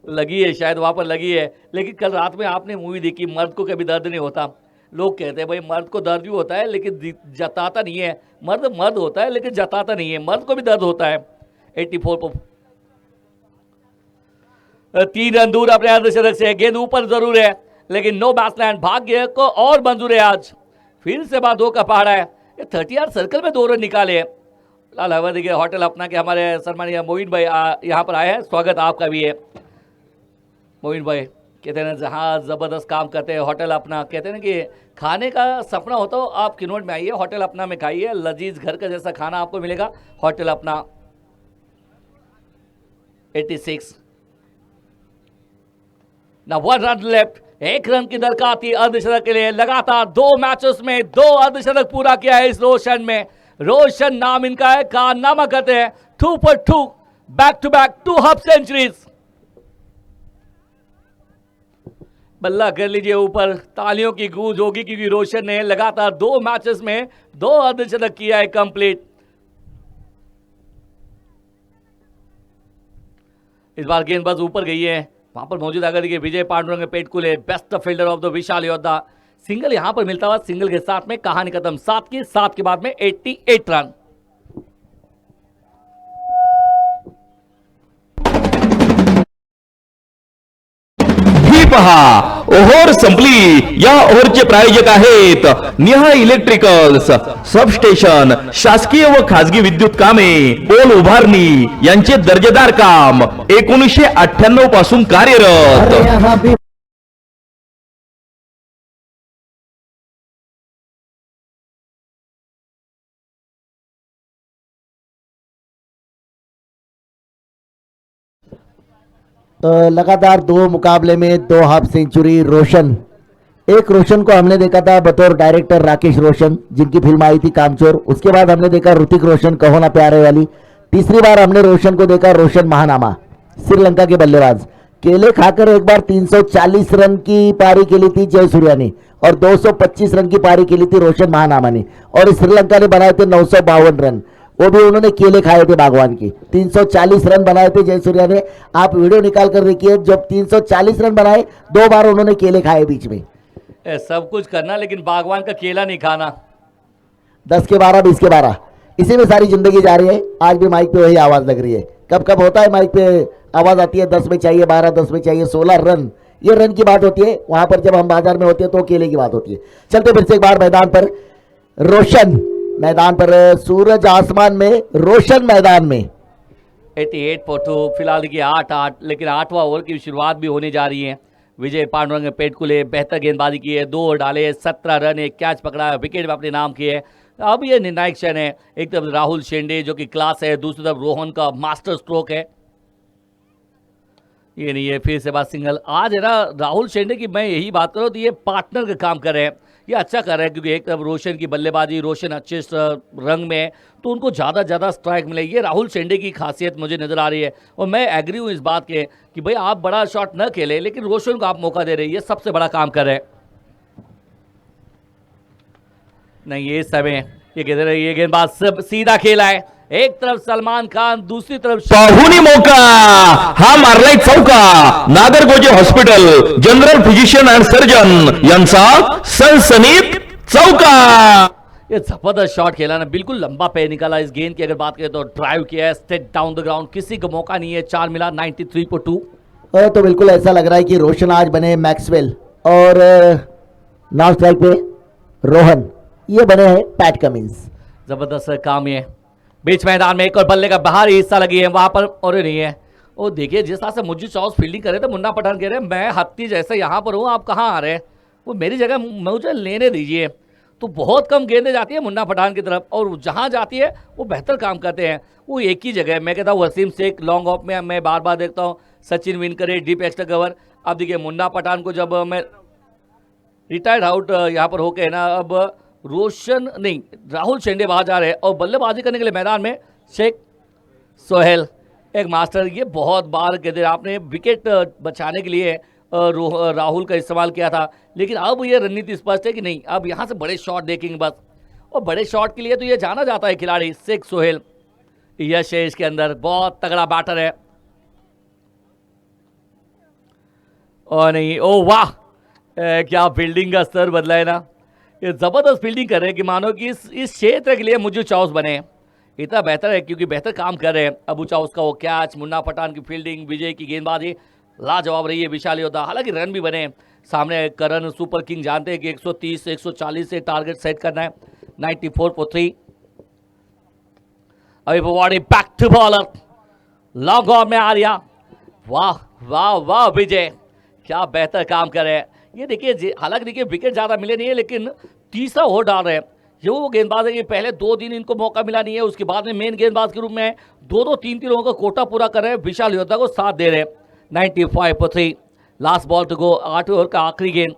Speaker 1: लगी है शायद वहाँ पर लगी है। लेकिन कल रात में आपने मूवी देखी, मर्द को कभी दर्द नहीं होता। लोग कहते हैं भाई मर्द को दर्द भी होता है लेकिन जताता नहीं है। मर्द होता है लेकिन जताता नहीं है, मर्द को भी दर्द होता है। 84 पर 3 रन दूर अपने अर्धशतक से। गेंद ऊपर जरूर है लेकिन नो बैट्समैन, भाग्य को और मंजूर है आज। फिर से बाद 2 का पहाड़ा है। ये 30 यार्ड सर्कल में 2 रन निकाले हैं। फिलहाल हवा देखिए होटल अपना के हमारे सम्मानीय मोइन भाई यहाँ पर आए हैं, स्वागत आपका भी है। मोइन भाई कहते हैं ना जहाँ ज़बरदस्त काम करते हैं होटल अपना, कहते हैं ना कि खाने का सपना हो तो आप किन्नौर में आइए, होटल अपना में खाइए, लजीज घर का जैसा खाना आपको मिलेगा होटल अपना। 86 ना 1 रन लेफ्ट, 1 रन की दरकार थी अर्धशतक के लिए। लगातार 2 मैचेस में 2 अर्धशतक पूरा किया है इस रोशन में। रोशन नाम इनका है, कारनामा करते हैं 2 for 2 back to back 2 half centuries. बल्ला कर लीजिए ऊपर, तालियों की गूंज होगी क्योंकि रोशन ने लगातार 2 मैचेस में 2 अर्धशतक किया है कंप्लीट। इस बार गेंदबाज ऊपर गई है, वहां पर मौजूद अगर देखिए Vijay Pandurang Petkule, best fielder of the Vishal Yoddha. Single यहां पर मिलता हुआ, सिंगल के साथ में कहानी खत्म। 7 के बाद में 88 रन।
Speaker 2: ही पहा ओव्हर संपली। या ओव्हरचे प्रायोजक आहेत निहा इलेक्ट्रिकल्स, सबस्टेशन, शासकीय व खासगी विद्युत कामे, पोल उभारणी यांचे दर्जेदार काम 1998 पासून कार्यरत।
Speaker 4: अरे यहाँ भी लगातार 2 मुकाबले में 2 हाफ सेंचुरी रोशन। एक रोशन को हमने देखा था बतौर डायरेक्टर राकेश रोशन, जिनकी फिल्म आई थी कामचोर। उसके बाद हमने देखा ऋतिक रोशन कहो ना प्यारे वाली। तीसरी बार हमने रोशन को देखा रोशन महानामा, श्रीलंका के बल्लेबाज। केले खाकर एक बार 340 रन की पारी खेली थी जयसूर्या ने और 225 रन की पारी खेली थी रोशन महानामा ने, और श्रीलंका ने बनाए थे 952 रन, वो भी उन्होंने केले खाए थे बागवान की। 340 रन बनाए थे जयसूर्या ने। आप वीडियो निकाल कर देखिए, जब 340 रन बनाए 2 बार उन्होंने केले खाए बीच में।
Speaker 1: सब कुछ करना लेकिन बागवान का केला नहीं खाना।
Speaker 4: 10 के 12, 20 के 12, इसी में सारी जिंदगी जा रही है। आज भी माइक पे वही आवाज लग रही है। कब कब होता है माइक पे आवाज आती है 10 में चाहिए 12, 10 में चाहिए 16 रन, ये रन की बात होती है। वहां पर जब हम बाजार में होते हैं तो केले की बात होती है। चलते फिर से एक बार मैदान पर, रोशन मैदान पर, सूरज आसमान में, रोशन मैदान में।
Speaker 1: 88 for 2। फिलहाल देखिए 8-8, लेकिन 8वां ओवर की शुरुआत भी होने जा रही है। विजय पांडुरंग पेटकुले बेहतर गेंदबाजी की है, 2 ओवर डाले, 17 रन, 1 कैच पकड़ा, विकेट भी अपने नाम किए। अब ये निर्णायक क्षण है। एक तरफ राहुल शेंडे जो कि क्लास है, दूसरी तरफ रोहन का मास्टर स्ट्रोक है। ये नहीं है, फिर से बात सिंगल। आज है ना राहुल शेंडे की मैं यही बात कर रहा हूँ, तो ये पार्टनर का काम कर रहे हैं, ये अच्छा कर रहे हैं क्योंकि एक तरफ रोशन की बल्लेबाजी, रोशन अच्छे रंग में, तो उनको ज़्यादा स्ट्राइक मिले। ये राहुल शेंडे की खासियत मुझे नज़र आ रही है और मैं एग्री हूँ इस बात के कि भाई आप बड़ा शॉट न खेले लेकिन रोशन को आप मौका दे रहे हैं, ये सबसे बड़ा काम कर रहे हैं। नहीं ये समय ये कहते रहे, ये गेंदबाज सब सीधा खेला है। एक तरफ सलमान खान, दूसरी तरफ
Speaker 2: पाहुणी मौका, हा मारलाय चौका। Nagargoje hospital, general physician and surgeon यांचा सनसनीत चौका।
Speaker 1: ये जबरदस्त शॉट खेला ना, बिल्कुल लंबा पैर निकाला इस गेंद की। अगर बात करें तो ड्राइव किया है स्ट्रेट डाउन द ग्राउंड, किसी को मौका नहीं है। 4 मिला, 93 for 2।
Speaker 4: तो बिल्कुल ऐसा लग रहा है कि रोशन आज बने मैक्सवेल और नाउ स्ट्राइक पे रोहन, ये बने हैं पैट कमिंस।
Speaker 1: जबरदस्त काम ये। बीच मैदान में एक और बल्ले का बाहरी हिस्सा लगी है वहां पर, और नहीं है। वो देखिए जिस तरह से मुझे चौस फील्डिंग करे थे, मुन्ना पठान कह रहे हैं मैं हत्ती जैसे यहाँ पर हूँ, आप कहाँ आ रहे हैं, वो मेरी जगह मुझे लेने दीजिए। तो बहुत कम गेंदें जाती है मुन्ना पठान की तरफ, और जहाँ जाती है वो बेहतर काम करते हैं। वो एक ही जगह मैं कहता हूँ वसीम शेख लॉन्ग ऑफ में मैं बार बार देखता हूँ, सचिन विन करे डीप एक्स्ट्रा कवर। अब देखिए मुन्ना पठान को जब मैं रिटायर्ड आउट यहाँ पर होके ना, अब रोशन नहीं राहुल शेंडे बाहर जा रहे हैं और बल्लेबाजी करने के लिए मैदान में शेख सोहेल एक मास्टर। ये बहुत बार कहते हैं आपने विकेट बचाने के लिए राहुल का इस्तेमाल किया था, लेकिन अब ये रणनीति स्पष्ट है कि नहीं, अब यहाँ से बड़े शॉट देखेंगे बस। और बड़े शॉट के लिए तो ये जाना जाता है खिलाड़ी शेख सोहेल। यश है इसके अंदर, बहुत तगड़ा बैटर है। और नहीं, ओ वाह क्या फील्डिंग का स्तर बदला है ना, ये जबरदस्त फील्डिंग कर रहे हैं कि मानो कि इस क्षेत्र के लिए मुझे चाउस बने। इतना बेहतर है क्योंकि बेहतर काम कर रहे हैं। अबू चाउस का वो कैच, मुन्ना पठान की फील्डिंग, विजय की गेंदबाजी, लाजवाब रही है विशाल योद्धा, हालांकि रन भी बने। सामने करण सुपर किंग जानते हैं कि 130 से 140 से टारगेट सेट करना है। 94 for 3। अभी Pawadi back to bowler, long on में आर्या। वाह वाह वाह विजय, क्या बेहतर काम कर रहे हैं। ये देखिए, हालांकि देखिए विकेट ज़्यादा मिले नहीं है, लेकिन तीसरा ओवर डाल रहे हैं। ये वो गेंदबाज है कि पहले 2 दिन इनको मौका मिला नहीं है, उसके बाद में मेन गेंदबाज के रूप में 2-2 3-3 ओवर का कोटा पूरा कर रहे हैं, विशाल योद्धा को साथ दे रहे हैं। 95 for 3, last ball to go, 8 over का आखिरी गेंद।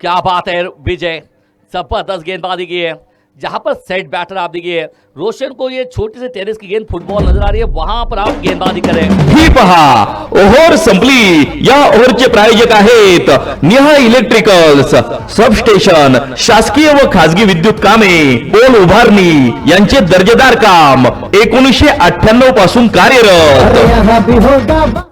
Speaker 1: क्या बात है विजय, जबरदस्त गेंदबाजी की है। जहां पर सेट बैटर आप देखिए, रोशन को ये छोटी से टेनिस की गेंद फुटबॉल नजर आ रही है, वहां पर आप गेंदबाजी करें।
Speaker 2: ही पहा ओव्हर संपली। या ओव्हरचे प्रायोजक आहेत नेहा इलेक्ट्रिकल्स, सबस्टेशन, शासकीय व खासगी विद्युत कामे, पोल उभारणी यांचे दर्जेदार काम 1998 पासून कार्यरत।
Speaker 4: अरे यहाँ भी होगा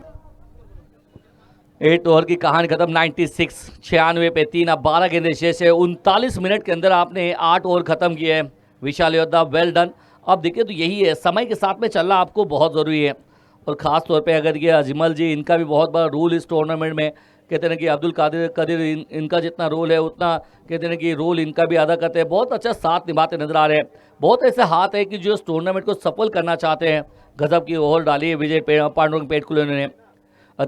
Speaker 1: 8 ओवर की कहानी खत्म। 96, 96 पे 3, अब 12 गेंदें शेष है। 39 मिनट के अंदर आपने 8 ओवर खत्म किए हैं, विशाल योद्धा, वेल डन। अब देखिए तो यही है, समय के साथ में चलना आपको बहुत ज़रूरी है, और ख़ास तौर पे अगर ये अजमल जी, इनका भी बहुत बड़ा रोल इस टूर्नामेंट में। कहते हैं कि अब्दुल कदीर इनका जितना रोल है उतना कहते हैं कि रोल इनका भी अदा करते हैं, बहुत अच्छा साथ निभाते नजर आ रहे हैं। बहुत ऐसे हाथ है कि जो इस टूर्नामेंट को सफल करना चाहते हैं। गजब की ओवर डाली है विजय पांडुरंग पेटकुले ने।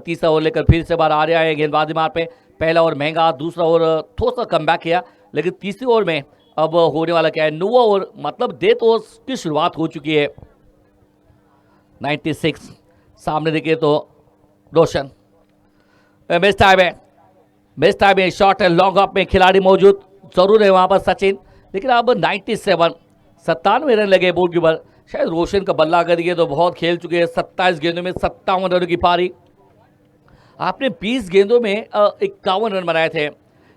Speaker 1: तीसरा ओवर लेकर फिर से बार आ रहा है गेंदबाजी मार पे। पहला ओवर महंगा, दूसरा ओवर थोड़ा सा कम बैक किया, लेकिन तीसरी ओवर में अब होने वाला क्या है, 9 ओवर मतलब डेथ ओवर की शुरुआत हो चुकी है। 96, सामने देखिए तो रोशन, मिस टाइम है, शॉट है, लॉन्ग ऑफ में खिलाड़ी मौजूद जरूर है वहां पर सचिन, लेकिन अब 97 97 रन लगे बोर्ड के ऊपर। शायद रोशन का बल्ला अगर दिखे तो बहुत खेल चुके हैं। 27 गेंदों में 57 रनों की पारी। आपने 20 गेंदों में 51 रन बनाए थे,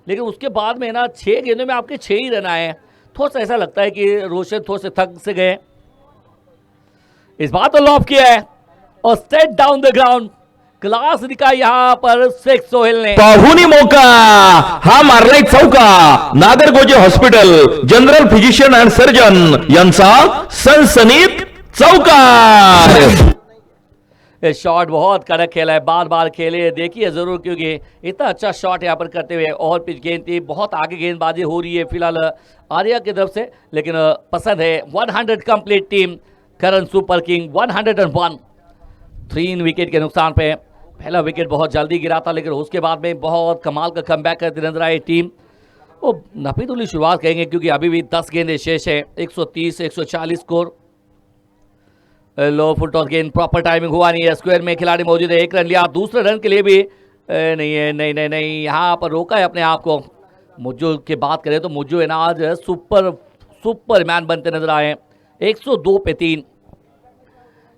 Speaker 1: लेकिन उसके बाद में ना 6 गेंदों में आपके 6 ही रन आए हैं। थोड़ा सा ऐसा लगता है कि रोशन थोड़े से थक से गए। इस बार तो लॉब किया है और straight down the ground, class दिखा यहाँ पर शेख सोहेल ने।
Speaker 2: पाहुणी मौका, हा मारलाय चौका। Nagargoje hospital, general physician and surgeon यांचा सनसनीत चौकार।
Speaker 1: शॉट बहुत कड़क खेला है, बार बार खेले, देखिए जरूर, क्योंकि इतना अच्छा शॉट यहाँ पर करते हुए। और पिच गेंद थी, बहुत आगे गेंदबाजी हो रही है फिलहाल आर्या की तरफ से, लेकिन पसंद है 100 कंप्लीट टीम। करण सुपर किंग 101, 3 विकेट के नुकसान पे। पहला विकेट बहुत जल्दी गिरा था, लेकिन उसके बाद में बहुत कमाल का कमबैक करती नजर आई टीम। वो नफीदुल्ली शुरुआत कहेंगे, क्योंकि अभी भी 10 गेंदें शेष है। 130 से 140 स्कोर। लो फुल टॉस गेंद, प्रॉपर टाइमिंग हुआ नहीं है। स्क्वायर में खिलाड़ी मौजूद है, 1 रन लिया। दूसरे रन के लिए भी नहीं है, नहीं, यहाँ पर रोका है अपने आप को। मुज्जो की बात करें तो मुज्जो है ना आज सुपरमैन बनते नजर आए। 102 पे 3।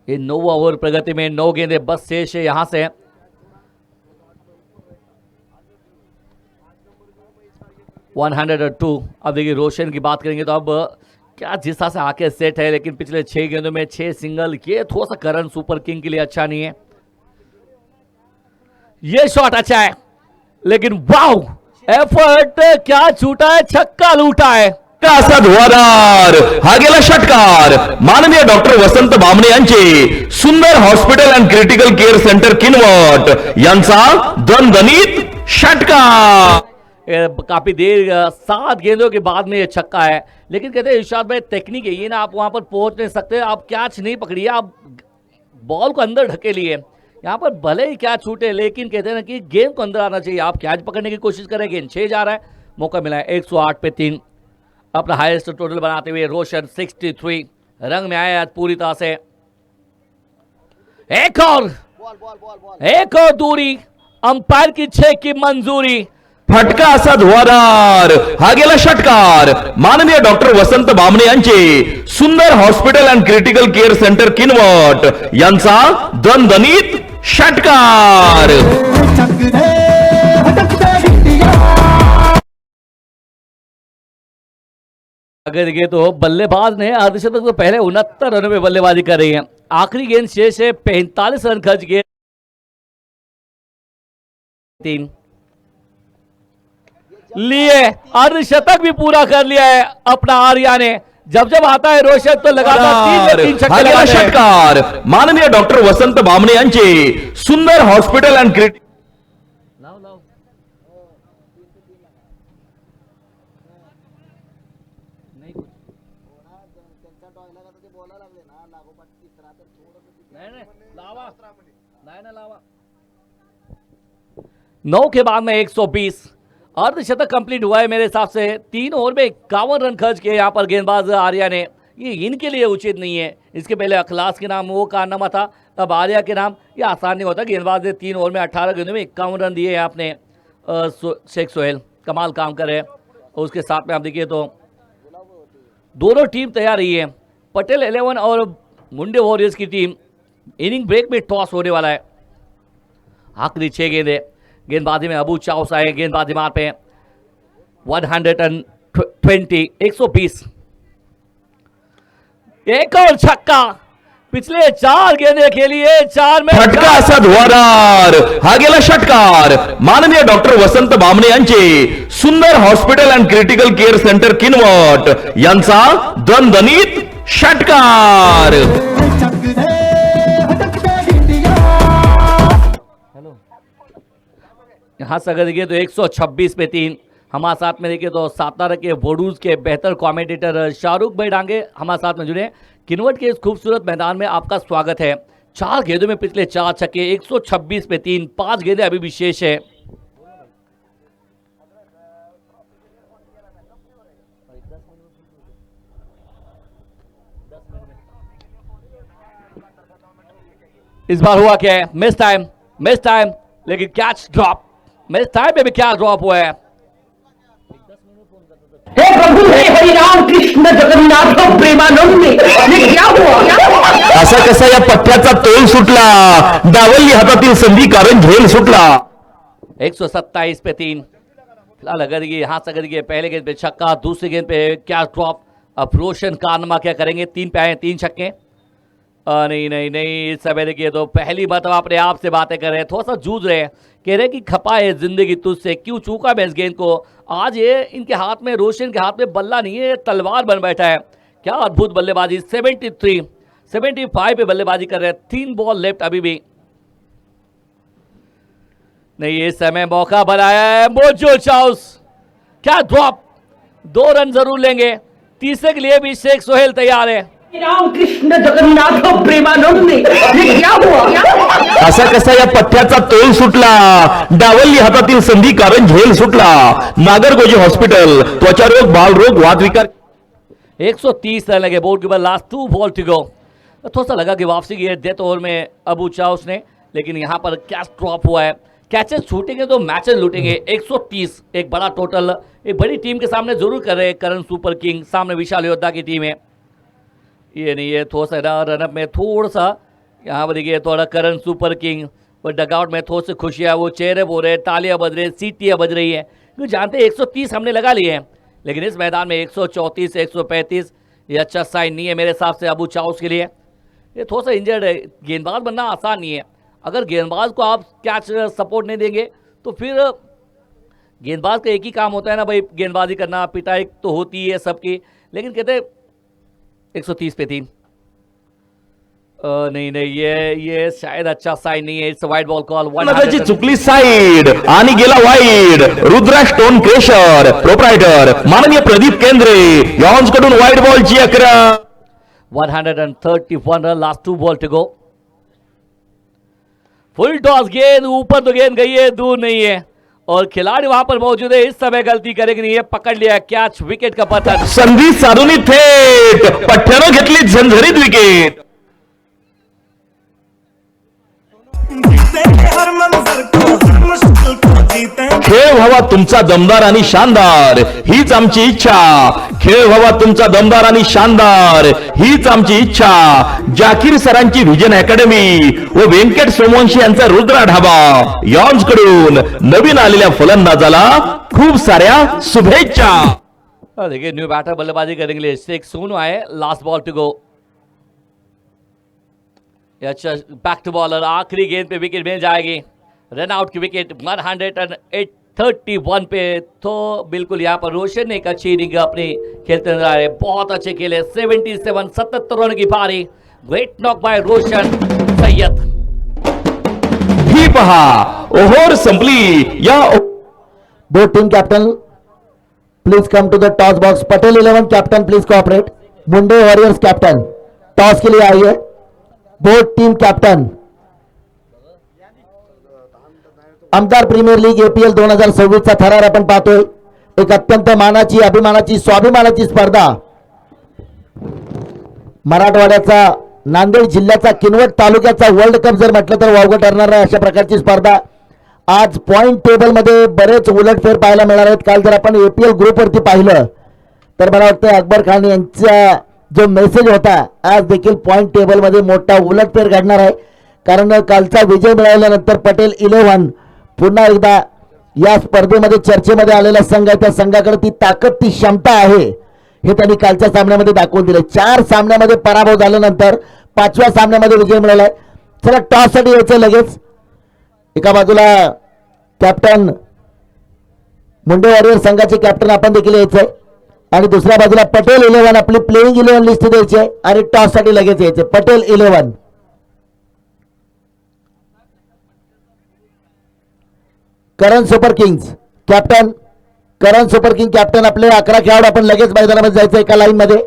Speaker 1: ये 9 ओवर प्रगति में 9 गेंदें बस शेष है यहाँ से। $102। अब देखिए रोशन की बात करेंगे तो अब क्या जिस तरह से आके सेट है, लेकिन पिछले 6 गेंदों में 6 सिंगल, ये थोड़ा सा करण सुपर किंग के लिए अच्छा नहीं है। ये शॉट अच्छा है, लेकिन वाव एफर्ट क्या छूटा है, छक्का लूटा है।
Speaker 2: असा धुवाधार, हा गेला षटकार। माननीय डॉक्टर वसंत बामणे यांचे Sundar hospital and critical care centre Kinwat यांचा दणदणीत षटकार।
Speaker 1: काफी देर 7 गेंदों के बाद में ये छक्का है, लेकिन कहते हैं इरशाद भाई टेक्निक है ये ना, आप वहां पर पहुंच नहीं सकते, आप कैच नहीं पकड़िए, आप बॉल को अंदर ढके लिए। यहाँ पर भले ही कैच छूटे, लेकिन कहते हैं ना कि गेंद को अंदर आना चाहिए। आप कैच पकड़ने की कोशिश करें, गेंद 6 जा रहा है, मौका मिला है। 108 पे 3 अपना हाईएस्ट टोटल बनाते हुए रोशन 63 रंग में आया आज पूरी तरह से। एक और दूरी, अंपायर की 6 की मंजूरी।
Speaker 2: फटका असा धुवाधार, हा गेला षटकार। माननीय डॉक्टर वसंत बामणे यांचे Sundar hospital and critical care centre Kinwat यांचा दणदणीत षटकार।
Speaker 1: अगर देखिए तो बल्लेबाज ने अर्धशतक तो पहले 69 रनों में बल्लेबाजी कर रही है। आखिरी गेंद शेष है, 45 रन खर्च किए। 3 लिए, अर्धशतक भी पूरा कर लिया है अपना आर्या ने। जब जब आता है रोशन तो लगातार तीन छक्के
Speaker 2: हा गेला
Speaker 1: लगाते हैं।
Speaker 2: षटकार माननीय डॉक्टर वसंत बामणे यांचे सुंदर हॉस्पिटल अँड क्रिटिकल
Speaker 1: नौ के बाद में 120 अर्धशतक कंप्लीट हुआ है मेरे हिसाब से। 3 ओवर में 51 रन खर्च किए यहाँ पर गेंदबाज आर्या ने। ये इनके लिए उचित नहीं है। इसके पहले अखलास के नाम वो कारनामा था, अब आर्या के नाम। ये आसान नहीं होता। गेंदबाज ने 3 ओवर में 18 गेंदों में 51 रन दिए हैं आपने। शेख सोहेल कमाल काम कर रहे हैं। और उसके साथ में आप देखिए तो दोनों टीम तैयार रही है। पटेल 11 और मुंडे वॉरियर्स की टीम। इनिंग ब्रेक में टॉस होने वाला है। आखिरी 6 गेंदें। गेंदबाजी में अबू चाउस आए गेंदबाजी मार पे 120 120। एक और छक्का पिछले 4 गेंदे खेलिए 4 में
Speaker 2: फटका असा धुवाधार हा गेला षटकार माननीय डॉक्टर वसंत बामणे यांचे Sundar hospital and critical care centre Kinwat यांचा दणदणीत षटकार।
Speaker 1: यहाँ से अगर देखिए तो 126 पे 3। हमारे साथ में देखिए तो सातारा के वोडूज के बेहतर कमेंटेटर शाहरुख भाई डांगे हमारे साथ में जुड़े। किनवट के इस खूबसूरत मैदान में आपका स्वागत है। 4 गेंदों में पिछले 4 छक्के 126 पे 3। 5 गेंदें अभी भी शेष है। इस बार हुआ क्या है? मिस टाइम लेकिन कैच ड्रॉप। मिस टाइम में भी क्या ड्रॉप हुआ है?
Speaker 5: हे प्रभु हे हरि राम कृष्ण जगन्नाथ प्रेमानंद ये क्या हुआ?
Speaker 2: असा कसा या पठ्याचा तोल सुटला, डावलली हातातील संधी कारण झेल सुटला।
Speaker 1: 127 पे 3। फिलहाल अगर ये यहाँ से अगर ये पहले गेंद पे छक्का, दूसरी गेंद पे कैच ड्रॉप। अब रोशन कारनामा क्या करेंगे? 3 पे आए 3 छक्के। नहीं इस समय देखिए तो पहली बात अपने आप से बातें कर रहे हैं। थोड़ा सा जूझ रहे हैं। कह रहे कि खपा है जिंदगी तुझसे, क्यों चूका मैं इस गेंद को। आज ये इनके हाथ में, रोशन के हाथ में बल्ला नहीं है, तलवार बन बैठा है। क्या अद्भुत बल्लेबाजी। 75 पे बल्लेबाजी कर रहे हैं। 3 बॉल लेफ्ट अभी भी। नहीं इस समय मौका बनाया है मोजो चाउस। क्या ड्रॉप। 2 रन जरूर लेंगे। तीसरे के लिए भी शेख सोहेल तैयार है।
Speaker 5: राम कृष्ण जगन्नाथ प्रेमानंद ये क्या हुआ?
Speaker 2: असा कसा या पठ्याचा तोल सुटला, डावलली हातातील संधी कारण झेल सुटला। नागरगोजे हॉस्पिटल त्वचारोग बालरोग वातविकार
Speaker 1: 130 रन लगे बोर्ड के बाद। Last 2 ball to go. थोड़ा सा लगा कि वापसी की है डेथ ओवर में अबू चाउस ने, लेकिन यहाँ पर कैच ड्रॉप हुआ है। कैचेस छूटेंगे तो मैचेस लूटेंगे। 130 एक बड़ा टोटल एक बड़ी टीम के सामने जरूर कर रहे हैं। करण सुपर किंग सामने विशाल योद्धा की टीम है। ये नहीं है थोड़ा सा रनअप में थोड़ा सा यहाँ पर देखिए थोड़ा करण सुपर किंग और डगआउट में थोड़ी सी खुशियाँ, वो चेहरे बोल रहे, तालियां बज रहे, सीटियाँ बज रही है क्योंकि जानते हैं 130 हमने लगा लिए हैं। लेकिन इस मैदान में 134 135 ये अच्छा साइन नहीं है मेरे हिसाब से अबू चाउस के लिए। ये थोड़ा सा इंजर्ड है। गेंदबाज बनना आसान नहीं है। अगर गेंदबाज को आप कैच सपोर्ट नहीं देंगे तो फिर गेंदबाज का एक ही काम होता है ना भाई, गेंदबाजी करना। पिटाई तो होती है सबकी, लेकिन कहते 130 पे 3। नहीं ये शायद अच्छा साइन नहीं है। It's wide ball call.
Speaker 2: नजरची चुकली साइड आणि गेला wide. Rudra stone crusher proprietor माननीय प्रदीप केंद्रे यॉन्स कडून वाईड बॉलची 11।
Speaker 1: 131 run. Last 2 ball to go. Full toss गेंद ऊपर तो गेंद गई है, दूर नहीं है और खिलाड़ी वहां पर मौजूद है। इस समय गलती करेगी नहीं है। पकड़ लिया कैच, विकेट का पतन।
Speaker 2: संधी साधूनी थेट पठ्यानं घेतली झंझरीत विकेट। खेळ व्हावा तुमचा दमदार आणि शानदार हीच आमची इच्छा। खेळ व्हावा तुमचा दमदार आणि शानदार हीच आमची इच्छा। जाकीर सरांची व्हिजन अकॅडमी व व्यंकट सोमवंशी यांचा रुद्रा ढाबा यॉन्स कडून नवीन आलेल्या फलंदाजाला खूप साऱ्या शुभेच्छा।
Speaker 1: देखिए न्यू बैटर बल्लेबाजी करेंगे। 6 सोनू आए। Last ball to go. अच्छा बैक टू बॉलर। आखिरी गेंद पे विकेट मिल जाएगी। रन आउट की विकेट। 31 पे। तो बिल्कुल यहाँ पर रोशन ने एक अच्छी इनिंग अपनी खेलते नजर आ रहे हैं, बहुत अच्छे खेले। 77 77 रन की पारी, great knock by Roshan Sayyad.
Speaker 2: ही पहा ओव्हर संपली या
Speaker 4: both team captain please come to the toss box. Patel 11 captain please cooperate. Munde warriors captain toss के लिए आइए। Both team captain. आमदार प्रीमियर लीग APL 2026 चा थरार आपण पाहतोय। एक अत्यंत मानाची, अभिमानाची, स्वाभिमानाची स्पर्धा। मराठवाड्याचा, नांदेड जिल्ह्याचा, किनवट तालुक्याचा वर्ल्ड कप जर म्हटलं तर वावगं ठरणार नाही अशा प्रकारची स्पर्धा। आज पॉइंट टेबल मध्ये बरेच उलटफेर पाहायला मिळणार आहेत। काल जर आपण APL ग्रुप वरती पाहिलं तर मला वाटतं अकबर खान यांचा जो मेसेज होता, आज देखील पॉइंट टेबल मध्ये मोठा उलटफेर घडणार आहे। कारण कालचा विजय मिळवल्यानंतर पटेल 11 पुन्हा एकदा या स्पर्धेमध्ये चर्चेमध्ये आलेला संघ आहे। त्या संघाकडे ती ताकद, ती क्षमता आहे हे त्यांनी कालच्या सामन्यामध्ये दाखवून दिले। 4 सामन्यामध्ये पराभव झाल्यानंतर 5व्या सामन्यामध्ये विजय मिळवलाय। चला टॉस साठी यायचं लगेच। एका बाजूला कॅप्टन मुंडे वॉरियर संघाचे कॅप्टन आपण देखील यायचंय आणि दुसऱ्या बाजूला पटेल 11 आपली प्लेइंग 11 लिस्ट द्यायची आहे आणि टॉस साठी लगेच यायचे। पटेल 11 करण सुपर किंग्स कॅप्टन, करण सुपर किंग कॅप्टन आपले 11 खेळाडू आपण लगेच मैदानामध्ये जायचं एका लाईन मध्ये।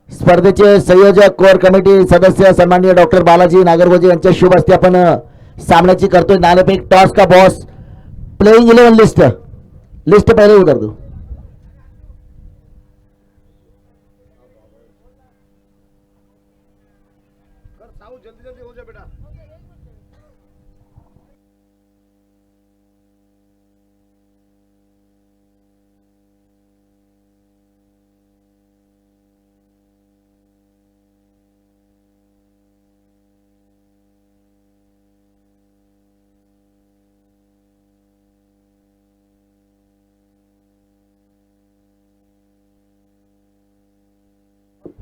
Speaker 4: स्पर्धेचे संयोजक, कोर कमिटी सदस्य सन्माननीय डॉक्टर बालाजी नागरगोजे यांच्या शुभ हस्ते आपण सामन्याची करतोय। नाणेफेक, टॉस का बॉस, प्लेइंग 11 लिस्ट पहले उतर दो।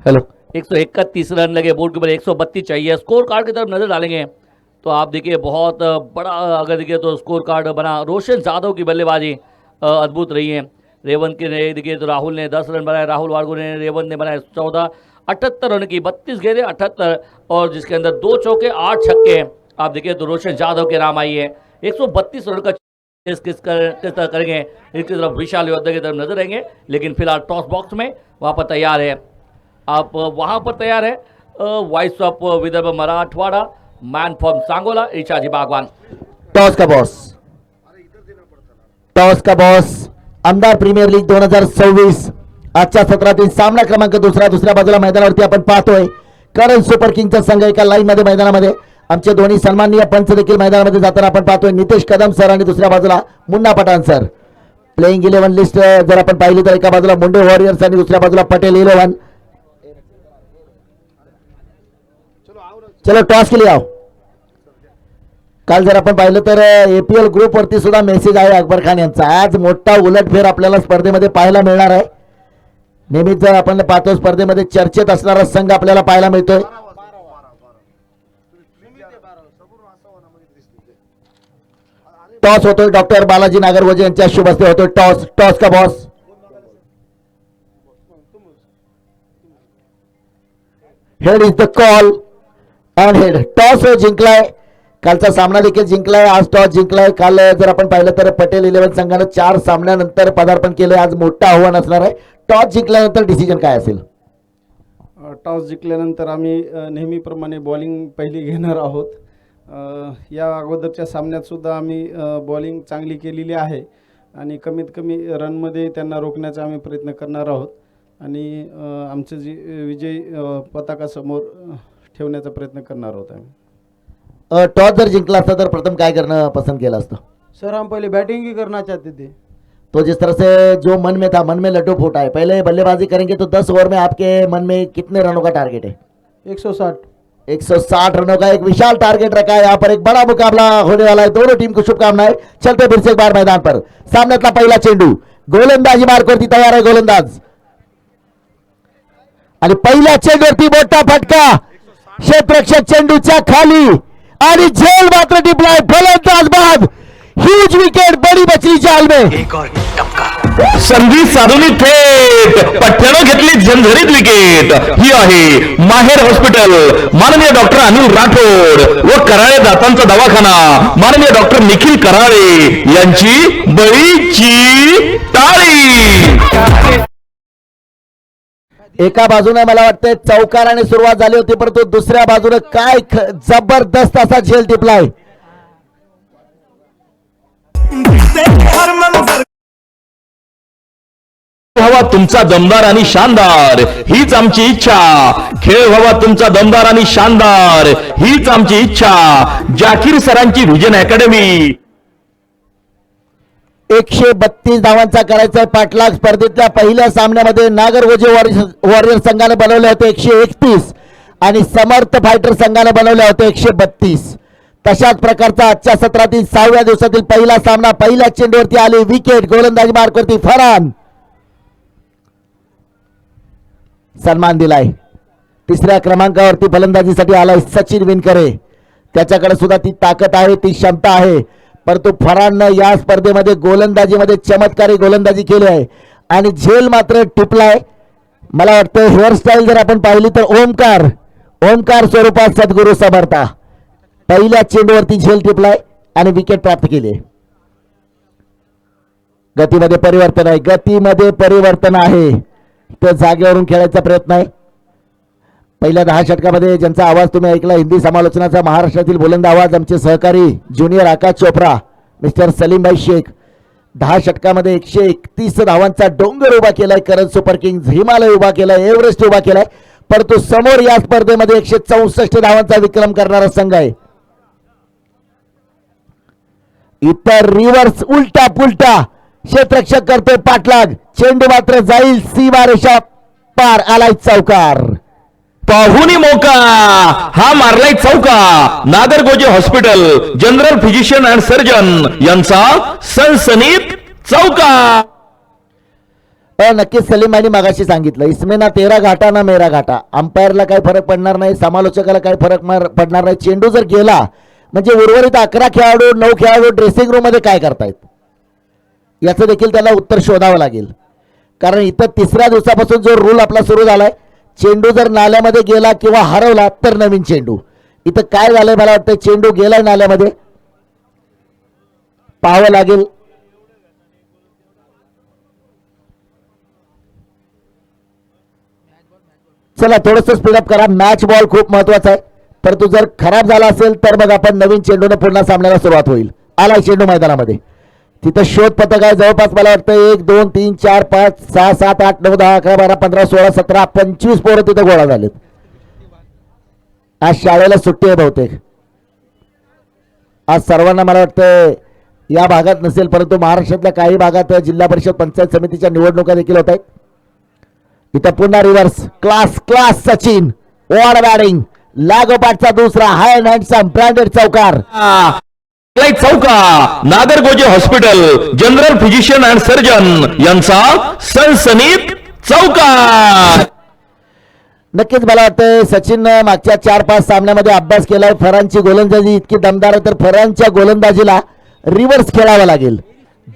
Speaker 1: हेलो 131 रन लगे, बोर्ड के ऊपर 132 चाहिए। स्कोर कार्ड की तरफ नजर डालेंगे तो आप देखिए बहुत बड़ा, अगर देखिए तो स्कोर कार्ड बना। रोशन यादव की बल्लेबाजी अद्भुत रही है। रेवंत के ने देखिए तो राहुल ने 10 रन बनाए, राहुल वार्गो ने, रेवंत ने बनाए 14। 78 रन की 32 गेंदें 78 और जिसके अंदर 2 चौके 8 छक्के। आप देखिए तो रोशन यादव के नाम आई है। 132 रन का किस तरह करेंगे इसकी तरफ विशाल योद्धा की तरफ नजर रहेंगे। लेकिन फिलहाल टॉस बॉक्स में वहाँ पर तैयार है, आप वहाँ पर तैयार है voice of Vidarbha Marathwada, man from Sangola Richa ji Bagwan.
Speaker 4: Toss का बॉस, टॉस का बॉस आमदार प्रीमियर लीग 2026 आजच्या सत्रातील सामना क्रमांक दुसऱ्या बाजूला मैदानावरती आपण पाहतोय करण सुपर किंगचा संघ एका लाईन मध्ये मैदानामध्ये। आमचे दोन्ही सन्माननीय पंच देखील मैदानामध्ये जाताना आपण पाहतोय नितेश कदम सर आणि दुसऱ्या बाजूला Munna Pathan sir. Playing 11 list जर आपण पाहिली तर एका बाजूला मुंडे वॉरियर्स आणि दुसऱ्या बाजूला पटेल 11। चलो टॉस के लिए आओ। काल जर आपण पाहिलं तर APL ग्रुप वरती सुद्धा मेसेज आहे अकबर खान यांचा। आज मोठा उलटफेर आपल्याला स्पर्धेमध्ये पाहायला मिळणार आहे। नेहमीच आपण पाहतो स्पर्धेमध्ये चर्चेत असणारा संघ आपल्याला पाहायला मिळतोय। टॉस होतोय, डॉक्टर बालाजी नागरगोजे यांच्या शुभ हस्ते होतोय टॉस। टॉस का boss, head is the call on head. Toss जिंकलाय, कालचा सामना देखील जिंकलाय, आज टॉस जिंकलाय। काल जर आपण पाहिलं तर पटेल 11 संघाने 4 सामन्यानंतर पदार्पण केले। आज मोठं आव्हान असणार आहे। टॉस जिंकल्यानंतर डिसिजन काय असेल?
Speaker 6: टॉस जिंकल्यानंतर आम्ही नेहमीप्रमाणे बॉलिंग पहिली घेणार आहोत। या अगोदरच्या सामन्यात सुद्धा आम्ही बॉलिंग चांगली केलेली आहे आणि कमीत कमी रनमध्ये त्यांना रोखण्याचा आम्ही प्रयत्न करणार आहोत आणि आमचं जी विजय पताकासमोर ठेवण्याचा प्रयत्न करणार आहोत आम्ही।
Speaker 4: टॉस जर जिंकला असता तर प्रथम काय करणं पसंद केलं असतं?
Speaker 7: सर हम पहले बैटिंग ही करना चाहते थे।
Speaker 4: तो जिस तरह से जो मन में था, मन में लड्डू फूटा है, पहले बल्लेबाजी करेंगे तो 10 ओवर में आपके मन में कितने रनों का टारगेट है?
Speaker 7: 160।
Speaker 4: 160 रनों का एक विशाल टारगेट रखा है। यहाँ पर एक बड़ा मुकाबला होने वाला है। दोनों टीम को शुभकामनाएं। चलते फिर से एक बार मैदान पर। सामन्यातला पहिला चेंडू, गोलंदाजी मार्कवरती तयार आहे गोलंदाज आणि पहिल्या चेंडूवरती मोठा फटका क्षेत्ररक्षक चेंडूच्या खाली आणि झेल मात्र टिपलाय. फलंदाज बाद. Huge wicket. बडी बचली जाल में.
Speaker 3: एक और टपका.
Speaker 2: संधी साधून थेट पठ्ठ्यानं घेतली झंझरीत विकेट. ही आहे माहेर हॉस्पिटल, माननीय डॉक्टर अनिल राठोड व कराळे दातांचा दवाखाना माननीय डॉक्टर निखिल कराळे यांची बळीची टाळी.
Speaker 4: एका बाजूने मला वाटतंय चौकाराने सुरुवात झाली होती, परंतु दुसऱ्या बाजूने काय जबरदस्त असा झेल टिपलाय.
Speaker 2: व्हावा तुमचा दमदार आणि शानदार हीच आमची इच्छा. खेळ व्हावा तुमचा दमदार आणि शानदार हीच आमची इच्छा. जाकीर सरांची व्हिजन अकॅडमी.
Speaker 4: 132 धावांचा करायचा पाठलाग. स्पर्धेतल्या पहिल्या सामन्यामध्ये नागरगोजे वॉरियर संघाने बनवले होते 131 आणि समर्थ फायटर संघाने बनवले होते 132. तशाच प्रकारचा आजच्या सत्रातील 6व्या दिवसातील पहिला सामना. पहिल्या चेंडूवरती आली विकेट. गोलंदाजी मार्कवरती फरहान. सन्मान दिलाय. तिसऱ्या क्रमांकावरती फलंदाजीसाठी आलाय सचिन विनकरे. त्याच्याकडे सुद्धा ती ताकद आहे, ती क्षमता आहे, परंतु फरहाननं या स्पर्धेमध्ये गोलंदाजीमध्ये चमत्कारी गोलंदाजी केली आहे आणि झेल मात्र टिपलाय. मला वाटतं हेअरस्टाईल जर आपण पाहिली तर ओमकार स्वरूपात सद्गुरू समर्था. पहिल्या चेंडूवरती झेल टिपलाय आणि विकेट प्राप्त केली. गतीमध्ये परिवर्तन आहे. तर जागेवरून खेळायचा प्रयत्न आहे. पहिल्या 10 षटकामध्ये ज्यांचा आवाज तुम्ही ऐकला हिंदी समालोचनाचा महाराष्ट्रातील बुलंद आवाज आमचे सहकारी ज्युनियर आकाश चोप्रा मिस्टर सलीमभाई शेख. 10 षटकामध्ये 131 धावांचा डोंगर उभा केलाय. करण सुपर किंग्ज हिमालय उभा केलाय, एव्हरेस्ट उभा केलाय, परंतु समोर या स्पर्धेमध्ये 164 धावांचा विक्रम करणारा संघ आहे. इतर रिव्हर्स उलटा पुलटा क्षेत्ररक्षक करतोय पाठलाग. चेंडू मात्र जाईल सीमारेषा पार. आलाय चौकार.
Speaker 2: पाहुणी मोका हा मारलाय चौका. Nagargoje hospital general physician and surgeon यांचा सनसनीत चौका.
Speaker 4: नक्कीच सलीम यांनी मागाशी सांगितलं इसमें ना तेरा घाटा ना मेरा घाटा. अंपायरला काही फरक पडणार नाही, समालोचकाला काही फरक पडणार नाही. चेंडू जर गेला म्हणजे उर्वरित 11 खेळाडू 9 खेळाडू ड्रेसिंग रूम मध्ये काय करतायत याचं देखील त्याला उत्तर शोधावं लागेल. कारण इथं तिसऱ्या दिवसापासून जो रूल आपला सुरू झालाय, चेंडू जर नाल्यामध्ये गेला किंवा हरवला तर नवीन चेंडू. इथं काय झालंय मला वाटतं चेंडू गेलाय नाल्यामध्ये, पाहावं लागेल. चला थोडंसं स्पीडअप करा. मॅच बॉल खूप महत्वाचा आहे, परंतु जर खराब झाला असेल तर मग आपण नवीन चेंडूने पुन्हा सामन्याला सुरुवात होईल. आलाय चेंडू मैदानामध्ये. तिथं शोध पथक आहे जवळपास मला वाटतं 1 2 3 4 5 6 7 8 9 10 11 12 15 16 17 25 पोरं तिथं गोळा झालेत. आज शाळेला सुट्टी आहे बहुतेक. आज सर्वांना मला वाटतं या भागात नसेल, परंतु महाराष्ट्रातल्या काही भागात जिल्हा परिषद पंचायत समितीच्या निवडणुका देखील होत आहेत. इथं पुन्हा रिव्हर्स क्लास सचिन. वॉर बॅटिंग. लागोपाठचा दुसरा हाय हँडसम ब्रँडेड चौकार.
Speaker 2: चौका. Nagargoje hospital general physician and surgeon यांचा सनसनीत चौका.
Speaker 4: नक्कीच मला वाटतं सचिन मागच्या 4-5 सामन्यामध्ये अभ्यास केलाय. फरहानची गोलंदाजी इतकी दमदार आहे तर फरहानच्या गोलंदाजीला रिव्हर्स खेळावं लागेल.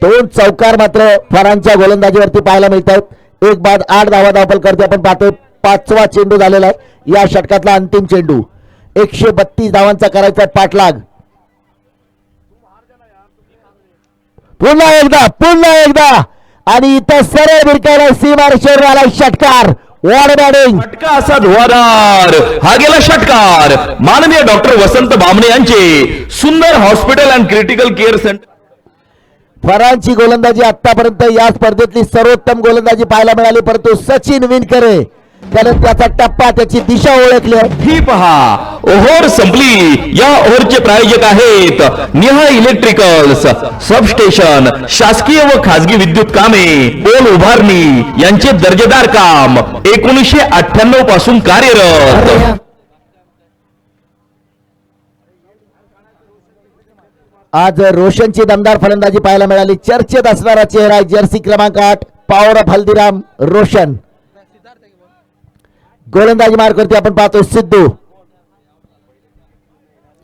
Speaker 4: 2 चौकार मात्र फरहानच्या गोलंदाजीवरती पाहायला मिळत आहेत. 1 बाद 8 धावा धावपल करते आपण पाहतोय. 5वा चेंडू झालेला आहे या षटकातला अंतिम चेंडू. 132 धावांचा करायचा पाठलाग. पुन्हा एकदा आणि इथं सरळ भिरकायला सीमारेषेवर आला षटकार. War batting.
Speaker 2: षटका असा धुवाधार हा गेला षटकार. माननीय डॉक्टर वसंत बामणे यांचे Sundar hospital and critical care centre.
Speaker 4: फरहानची गोलंदाजी आतापर्यंत या स्पर्धेतली सर्वोत्तम गोलंदाजी पाहायला मिळाली, परंतु सचिन विनकरे त्याने त्याचा टप्पा त्याची दिशा ओळखली आहे.
Speaker 2: ही पहा ओव्हर संपली. या ओव्हरचे प्रायोजक आहेत निहा इलेक्ट्रिकल्स, सबस्टेशन, शासकीय व खासगी विद्युत कामे, पोल उभारणी यांचे दर्जेदार काम 1998 पासून कार्यरत.
Speaker 4: आज रोशनची दमदार फलंदाजी पाहायला मिळाली. चर्चेत असणारा चेहरा जर्सी क्रमांक 8 पॉवर ऑफ हल्दीराम रोशन. गोलंदाजी मार्ग करते आपण पाहतोय सिद्धू.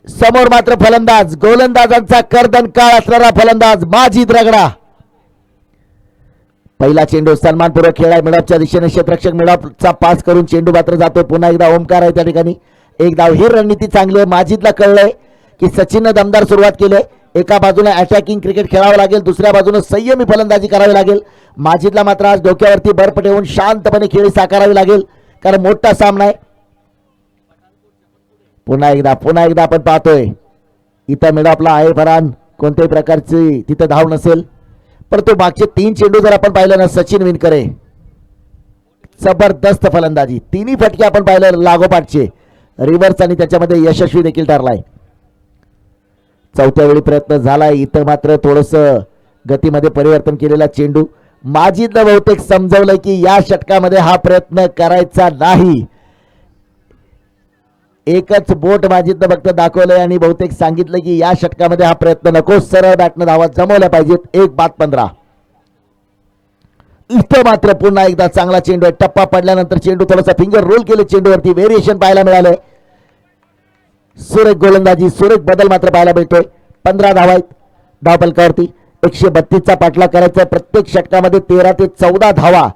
Speaker 4: समोर मात्र फलंदाज, गोलंदाजांचा कर्दन काळ असणारा फलंदाज माजिद रगडा. पहिला चेंडू सन्मानपूर्वक खेळाय मिडॉपच्या दिशेने क्षेत्ररक्षक मिडॉपचा पास करून चेंडू मात्र जातोय. पुन्हा एकदा ओमकार आहे त्या ठिकाणी. एक धाव. ही रणनीती चांगली आहे. माजिदला कळलंय की सचिननं दमदार सुरुवात केली. एका बाजूने अटॅकिंग क्रिकेट खेळावं लागेल, दुसऱ्या बाजूने संयमी फलंदाजी करावी लागेल. माजिदला मात्र आज डोक्यावरती बर्फ ठेवून शांतपणे खेळी साकारावी लागेल, कारण मोठा सामना आहे. पुन्हा एकदा आपण पाहतोय इथं मिडॉपला आहे फरान, कोणत्याही प्रकारची तिथं धाव नसेल. पण तो मागचे 3 चेंडू जर आपण पाहिलं ना, सचिन विनकरे जबरदस्त फलंदाजी. तिन्ही फटके आपण पाहिलं लागोपाठचे, रिव्हर्स आणि त्याच्यामध्ये यशस्वी देखील ठरलाय. चौथ्या वेळी प्रयत्न झालाय. इथं मात्र थोडस गतीमध्ये परिवर्तन केलेला चेंडू. माजिदनं बहुतेक समजवलंय की या षटकामध्ये हा प्रयत्न करायचा नाही. एकच बोट माजिदनं फक्त दाखवलंय आणि बहुतेक सांगितलं की या षटकामध्ये हा प्रयत्न नको, सरळ बॅटनं धावा जमवल्या पाहिजेत. 1-15. इथं मात्र पुन्हा एकदा चांगला चेंडू आहे. टप्पा पडल्यानंतर चेंडू थोडासा फिंगर रोल केले, चेंडूवरती व्हेरिएशन पाहायला मिळालंय. सुरेख गोलंदाजी, सुरेख बदल मात्र पाहायला मिळतोय. 15 धावा आहेत धावफलकावरती. 132चा पाठलाग करायचा. प्रत्येक षटकामध्ये 13 ते 14 धावा.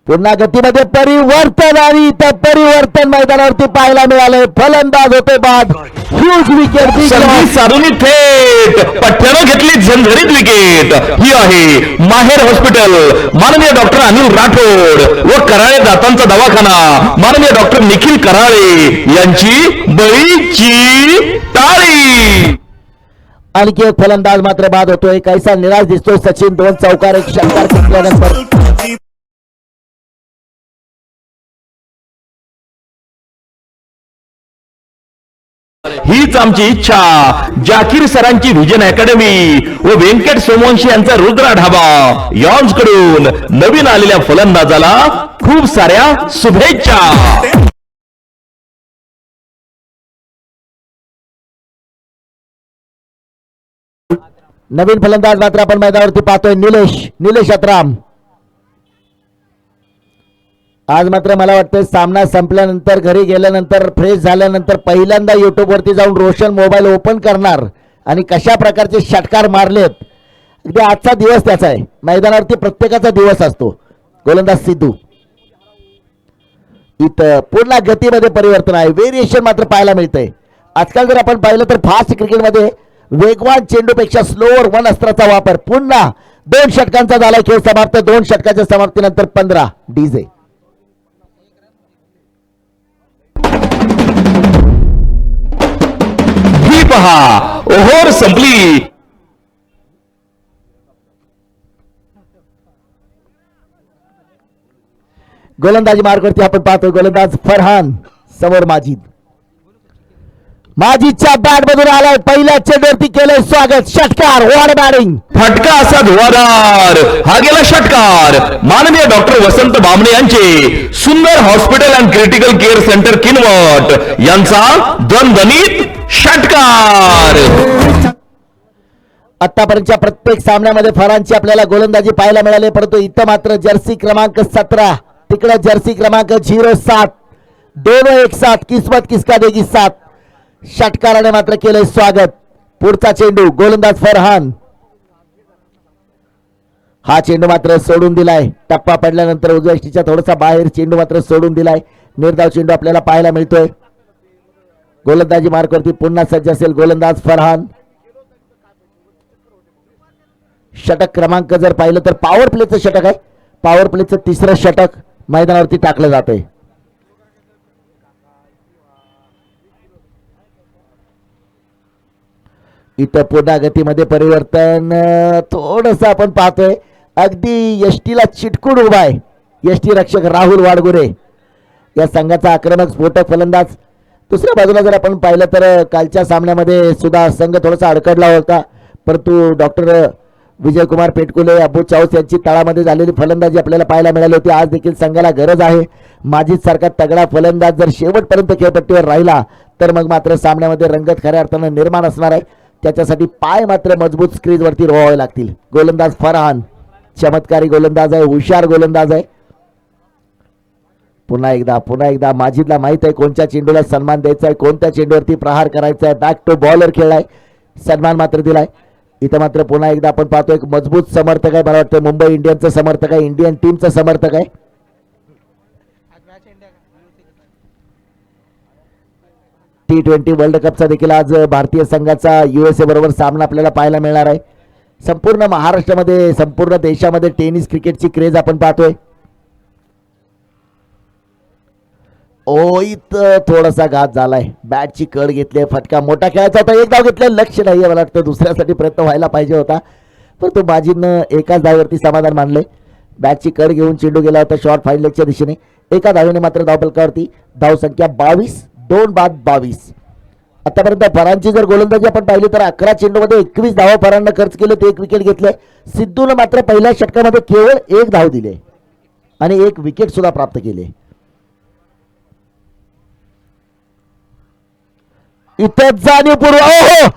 Speaker 4: पुन्हा गतीमध्ये परिवर्तन आणि इथं परिवर्तन मैदानावरती पाहायला मिळालंय. फलंदाज होते बाद. Huge wicket.
Speaker 2: संधी साधून थेट पठ्ठ्यानं घेतली झणझणीत विकेट. ही आहे माहेर हॉस्पिटल, माननीय डॉक्टर अनिल राठोड व कराळे दातांचा दवाखाना माननीय डॉक्टर निखिल कराळे यांची बळीची टाळी.
Speaker 4: आणखी एक फलंदाज मात्र बाद होतोय. कैसा निराश दिसतोय सचिन. 2 चौकार 1 षटकार घेतल्यानंतर
Speaker 2: हीच आमची इच्छा. जाकीर सरांची व्हिजन अकॅडमी व व्यंकट सोमवंशी यांचा रुद्रा ढाबा यॉन्स कडून नवीन आलेल्या फलंदाजाला खूप साऱ्या शुभेच्छा.
Speaker 4: नवीन फलंदाज मात्र आपण मैदानावरती पाहतोय. निलेश अत्राम. आज मात्र मला वाटतं सामना संपल्यानंतर घरी गेल्यानंतर फ्रेश झाल्यानंतर पहिल्यांदा युट्यूब वरती जाऊन रोशन मोबाईल ओपन करणार आणि कशा प्रकारचे षटकार मारलेत. अगदी आजचा दिवस त्याचा आहे. मैदानावरती प्रत्येकाचा दिवस असतो. गोलंदाज सिद्धू. इथं पूर्ण गतीमध्ये परिवर्तन आहे. व्हेरिएशन मात्र पाहायला मिळतंय. आजकाल जर आपण पाहिलं तर फास्ट क्रिकेटमध्ये वेगवान चेंडूपेक्षा स्लोअर 1 अस्त्राचा वापर. पुन्हा 2 षटकांचा झाला खेळ समाप्त. 2 षटकाच्या समाप्तीनंतर 15 डीजे.
Speaker 2: ही पहा ओव्हर संपली.
Speaker 4: गोलंदाजी मार्गवरती आपण पाहतोय. गोलंदाज फरहान, समोर माजिदच्या बॅट मधून आलाय. पहिल्या चेंडूवरती केलंय स्वागत. षटकार. What batting.
Speaker 2: फटका असा धुवाधार. हा गेला षटकार. माननीय डॉक्टर वसंत बामणे यांचे Sundar hospital and critical care centre Kinwat यांचा दणदणीत षटकार.
Speaker 4: आतापर्यंतच्या प्रत्येक सामन्यामध्ये फरांची आपल्याला गोलंदाजी पाहायला मिळाली, परंतु इथं मात्र जर्सी क्रमांक 17, तिकडे जर्सी क्रमांक 07, दोनों एक साथ. किस्मत किसका देगी साथ. षटकाराने मात्र केलंय स्वागत. पुढचा चेंडू. गोलंदाज फरहान. हा चेंडू मात्र सोडून दिलाय. टप्पा पडल्यानंतर उजव्या यष्टीच्या थोडासा बाहेर चेंडू मात्र सोडून दिलाय. निर्धाव चेंडू आपल्याला पाहायला मिळतोय. गोलंदाजी मार्कवरती पुन्हा सज्ज असेल गोलंदाज फरहान. षटक क्रमांक जर पाहिलं तर पॉवर प्लेचं षटक आहे. पॉवर प्लेचं 3रं षटक मैदानावरती टाकलं जातंय. इथं पुन्हा गतीमध्ये परिवर्तन थोडस आपण पाहतोय. अगदी यष्टीला चिटकून उभा आहे यष्टी रक्षक राहुल वाडगुरे, या संघाचा आक्रमक स्फोटक फलंदाज. दुसऱ्या बाजूला जर आपण पाहिलं तर कालच्या सामन्यामध्ये सुद्धा संघ थोडासा अडकडला होता, परंतु डॉक्टर विजयकुमार पेटकुले, अबू चाऊस यांची तळामध्ये झालेली फलंदाजी आपल्याला पाहायला मिळाली होती. आज देखील संघाला गरज आहे. माजिद सारखा तगडा फलंदाज जर शेवटपर्यंत खेळपट्टीवर राहिला तर मग मात्र सामन्यामध्ये रंगत खऱ्या अर्थानं निर्माण असणार आहे. त्याच्यासाठी पाय मात्र मजबूत स्क्रीजवरती रोवावे लागतील. गोलंदाज फरहान चमत्कारी गोलंदाज आहे, हुशार गोलंदाज आहे. पुन्हा एकदा माजिदला माहित आहे कोणत्या चेंडूला सन्मान द्यायचा आहे, कोणत्या चेंडूवरती प्रहार करायचा आहे. बॅक टू बॉलर खेळलाय, सन्मान मात्र दिलाय. इथं मात्र पुन्हा एकदा आपण पाहतो एक मजबूत समर्थक आहे, मला वाटतं मुंबई इंडियन्सचा समर्थक आहे, इंडियन टीमचा समर्थक आहे. T20 वर्ल्ड कपचा देखील आज भारतीय संघाचा USA बरोबर सामना आपल्याला पाहायला मिळणार आहे. संपूर्ण महाराष्ट्रामध्ये संपूर्ण देशामध्ये टेनिस क्रिकेटची क्रेज आपण पाहतोय. इथं थोडासा घात झालाय, बॅटची कड घेतली, फटका मोठा खेळायचा होता, एक धाव घेतलं, लक्ष नाहीये, मला वाटतं दुसऱ्यासाठी प्रयत्न व्हायला पाहिजे होता, परंतु बाजीनं एकाच धावेवरती समाधान मानले. बॅटची कड घेऊन चेंडू गेला होता शॉर्ट फाईन लेगच्या दिशेने, एका धावेने मात्र धावफलकावरती धाव संख्या 22, 2 बाद 22. आतापर्यंत फरांची जर गोलंदाजी आपण पाहिली तर 11 चेंडूमध्ये 21 धावा फरांना खर्च केले, ते 1 विकेट घेतले. सिद्धूनं मात्र पहिल्या षटकामध्ये केवळ 1 धाव दिले आणि 1 विकेट सुद्धा प्राप्त केले. इथं जाणीवपूर्वक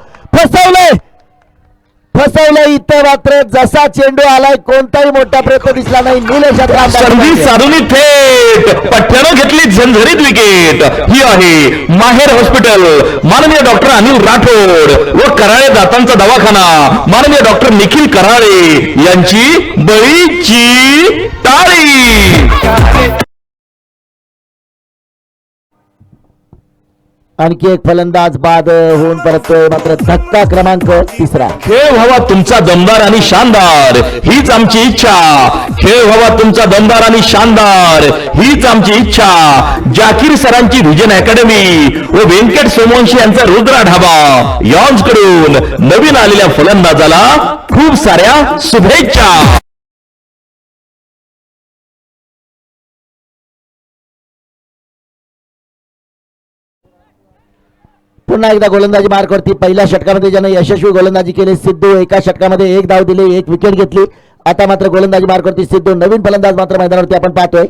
Speaker 4: फसवलंय इथं मात्र जसा चेंडू आलाय कोणताही मोठा प्रयत्न दिसला नाही.
Speaker 2: संधी साधून थेट पठ्ठ्यानं घेतली झंझरीत विकेट. ही आहे माहेर हॉस्पिटल, माननीय डॉक्टर अनिल राठोड व कराळे दातांचा दवाखाना, माननीय डॉक्टर निखिल कराळे यांची बळीची टाळी.
Speaker 4: आणखी एक फलंदाज बाद होऊन परततोय, मात्र धक्का क्रमांक 3.
Speaker 2: खेळ व्हावा तुमचा दमदार आणि शानदार, हीच आमची इच्छा. खेळ व्हावा तुमचा दमदार आणि शानदार, हीच आमची इच्छा. जाकीर सरांची व्हिजन अकॅडमी व व्यंकट सोमवंशी यांचा रुद्रा ढाबा यॉन्स कडून नवीन आलेल्या फलंदाजाला खूप साऱ्या शुभेच्छा.
Speaker 4: पुन्हा एकदा गोलंदाजी मार्कवरती पहिल्या षटकामध्ये ज्याने यशस्वी गोलंदाजी केली सिद्धू, एका षटकामध्ये 1 धाव दिली, 1 विकेट घेतली. आता मात्र गोलंदाजी मार्कवरती सिद्धू, नवीन फलंदाज मात्र मैदानावरती आपण पाहतोय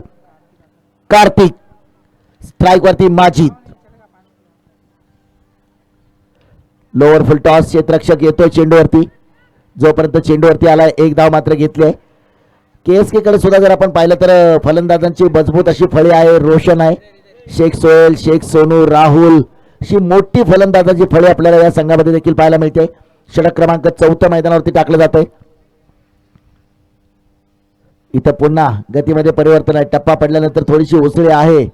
Speaker 4: कार्तिक. स्ट्राईक वरती माजिद, लोअर फुल टॉस, क्षेत्ररक्षक येतोय चेंडूवरती, जोपर्यंत चेंडूवरती आलाय 1 धाव मात्र घेतली. KSK कडे सुद्धा जर आपण पाहिलं तर फलंदाजांची मजबूत अशी फळी आहे. रोशन आहे, शेख सोहेल, शेख सोनू, राहुल, अशी मोठी फलंदाजाची फळी आपल्याला या संघामध्ये देखील पाहायला मिळते. षटक क्रमांक 4 मैदानावरती टाकलं जातंय. इथं पुन्हा गतीमध्ये परिवर्तन आहे, टप्पा पडल्यानंतर थोडीशी उसळी आहे,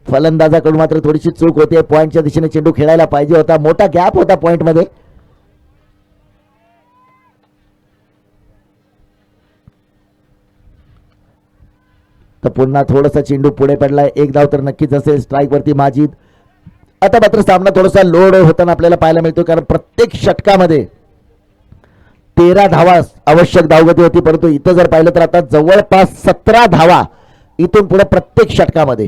Speaker 4: फलंदाजाकडून मात्र थोडीशी चूक होते. पॉईंटच्या दिशेने चेंडू खेळायला पाहिजे होता, मोठा गॅप होता पॉईंट मध्ये. तर पुन्हा थोडासा चेंडू पुढे पडलाय, 1 धाव तर नक्कीच असेल. स्ट्राईक वरती माजिद. आता मात्र सामना थोडासा लोड होताना आपल्याला पाहायला मिळतो, कारण प्रत्येक षटकामध्ये 13 धावा आवश्यक धावगती होती, परंतु इथं जर पाहिलं तर आता जवळपास 17 धावा इथून पुढे प्रत्येक षटकामध्ये.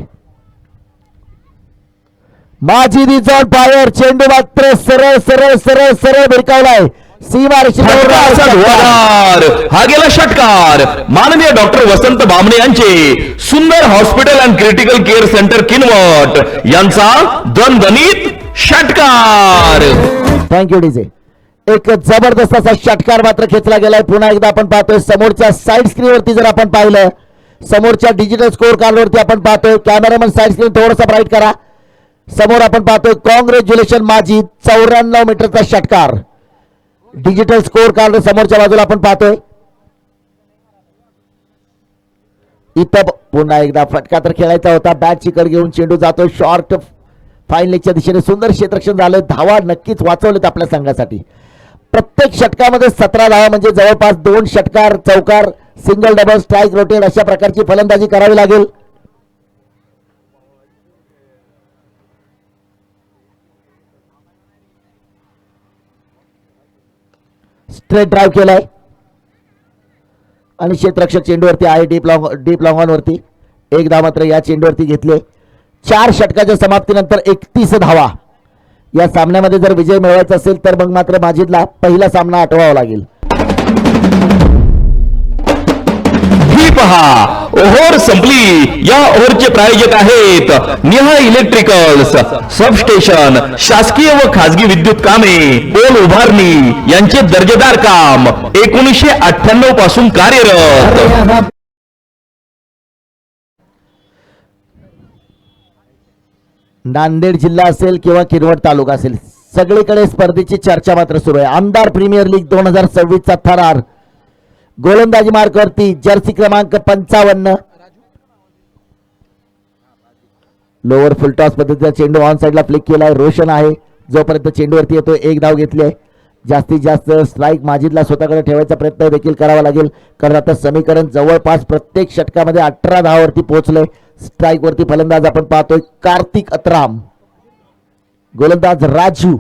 Speaker 4: माजिद इज ऑन फायर, चेंडू मात्र सरळ सरळ सरळ सरळ भिरकावलाय सीमा
Speaker 2: हा गेला षटकार. माननीय डॉक्टर वसंत बामणे यांचे Sundar hospital and critical care centre Kinwat यांचा दणदणीत षटकार.
Speaker 4: Thank you DJ. एक जबरदस्त असा षटकार मात्र खेचला गेलाय. पुन्हा एकदा आपण पाहतोय समोरच्या साईड स्क्रीन वरती जर आपण पाहिलं, समोरच्या डिजिटल स्कोर कार्ड वरती आपण पाहतोय, कॅमेरामन साईड स्क्रीन थोडासा ब्राईट करा. समोर आपण पाहतोय कॉंग्रॅच्युलेशन माजिद, 94 मीटरचा षटकार. डिजिटल स्कोर कार्ड समोरच्या बाजूला आपण पाहतोय. इथं पुन्हा एकदा फटका तर खेळायचा होता, बॅटची कड घेऊन चेंडू जातो शॉर्ट फाईन लेगच्या दिशेने. सुंदर क्षेत्ररक्षण झालं, धावा नक्कीच वाचवलेत आपल्या संघासाठी. प्रत्येक षटकामध्ये 17 धावा म्हणजे जवळपास 2 षटकार, चौकार, सिंगल, डबल, स्ट्राईक, रोटेट अशा प्रकारची फलंदाजी करावी लागेल. स्ट्रेट ड्राईव्ह केलाय आणि क्षेत्ररक्षक चेंडूवरती आहे डीप लॉंग ऑन वरती. 1 धाव मात्र या चेंडूवरती घेतले. 4 षटकाच्या समाप्तीनंतर 31 धावा. या सामन्यामध्ये जर विजय मिळवायचा असेल तर मग मात्र माजिदला पहिला सामना आठवावा लागेल.
Speaker 2: ही पहा, ओव्हर संपली. या ओव्हरचे प्रायोजक आहेत निहा इलेक्ट्रिकल्स, सबस्टेशन, शासकीय व खासगी विद्युत कामे, पोल उभारणी यांचे दर्जेदार काम 1998 पासून कार्यरत.
Speaker 4: नांदेड जिल्हा असेल किंवा किनवट तालुका असेल, सगळीकडे स्पर्धेची चर्चा मात्र सुरू आहे. आमदार प्रीमियर लीग 2026चा थरार गोलंदाजी मार्कवरती जर्सी क्रमांक 55. लोअर फुलटॉस पद्धतीचा चेंडू ऑन साइडला फ्लिक केलाय. रोशन आहे जोपर्यंत चेंडूवरती येतो. एक धाव घेतली आहे. जास्तीत जास्त स्ट्राईक माजिदला स्वतःकडे ठेवायचा प्रयत्न देखील करावा लागेल, कारण आता समीकरण जवळपास प्रत्येक षटकामध्ये 18 धावावरती पोहोचले. स्ट्राईक वरती फलंदाज आपण पाहतोय कार्तिक अत्राम, गोलंदाज राजू.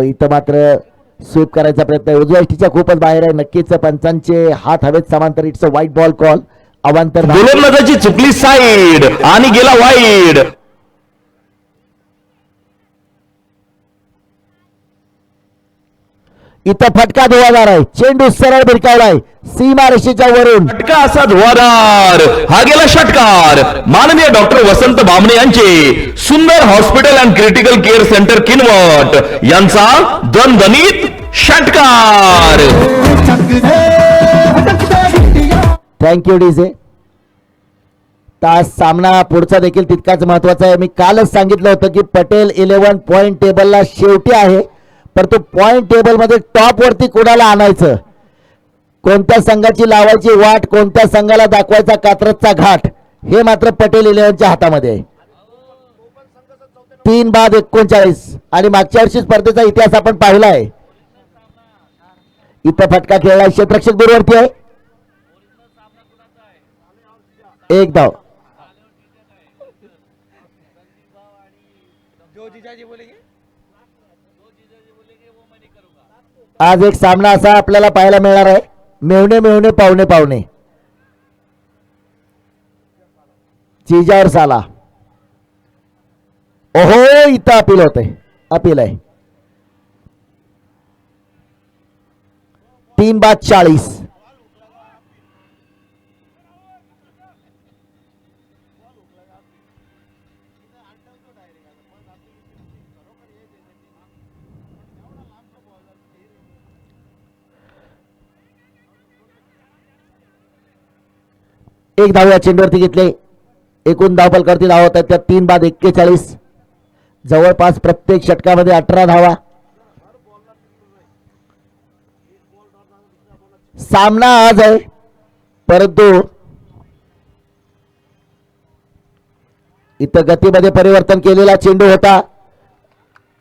Speaker 4: इथं मात्र स्वीप करायचा प्रयत्न आहे. उजव्या इष्टीच्या खूपच बाहेर आहे. नक्कीच पंचांचे हात हवेत समांतर. इट्स अ वाईट बॉल कॉल. अवांतर
Speaker 2: गोलंदाजाची चुकली साईड आणि गेला वाईड.
Speaker 4: इथं फटका धुवादार आहे. चेंडू सरळ भिरकावलाय सीमारेषेच्या वरून.
Speaker 2: फटका असा धुवादार. हा गेला षटकार. माननीय डॉक्टर वसंत बामणे यांचे Sundar hospital and critical care centre Kinwat यांचा दणदणीत षटकार.
Speaker 4: Thank you DJ. तास सामना पुढचा देखील तितकाच महत्वाचा आहे. मी कालच सांगितलं होतं की पटेल 11 पॉइंट टेबलला शेवटी आहे, परंतु पॉइंट टेबल मध्ये टॉप वरती कोणाला आणायचं, कोणत्या संघाची लावायची वाट, कोणत्या संघाला दाखवायचा कात्रजचा घाट, हे मात्र पटेल 11च्या हातामध्ये आहे. 3 बाद 39 आणि मागच्या वर्षी स्पर्धेचा इतिहास आपण पाहिला आहे. इथं फटका खेळला. क्षेत्ररक्षक दूरवरती आहे. एक धाव. आज एक सामना असा आपल्याला पाहायला मिळणार आहे, मेवणे मेवणे पावणे पावणे. चीजावर साला. ओहो, इथं अपील होतंय. अपील आहे. 3 बाद 40. एक धाव या चेंडूवरती घेतले. एकूण धावफलकावरती धाव होतात त्या 3 बाद 41. जवळपास प्रत्येक षटकामध्ये 18 धावा. सामना आज आहे, परंतु इथं गतीमध्ये परिवर्तन केलेला चेंडू होता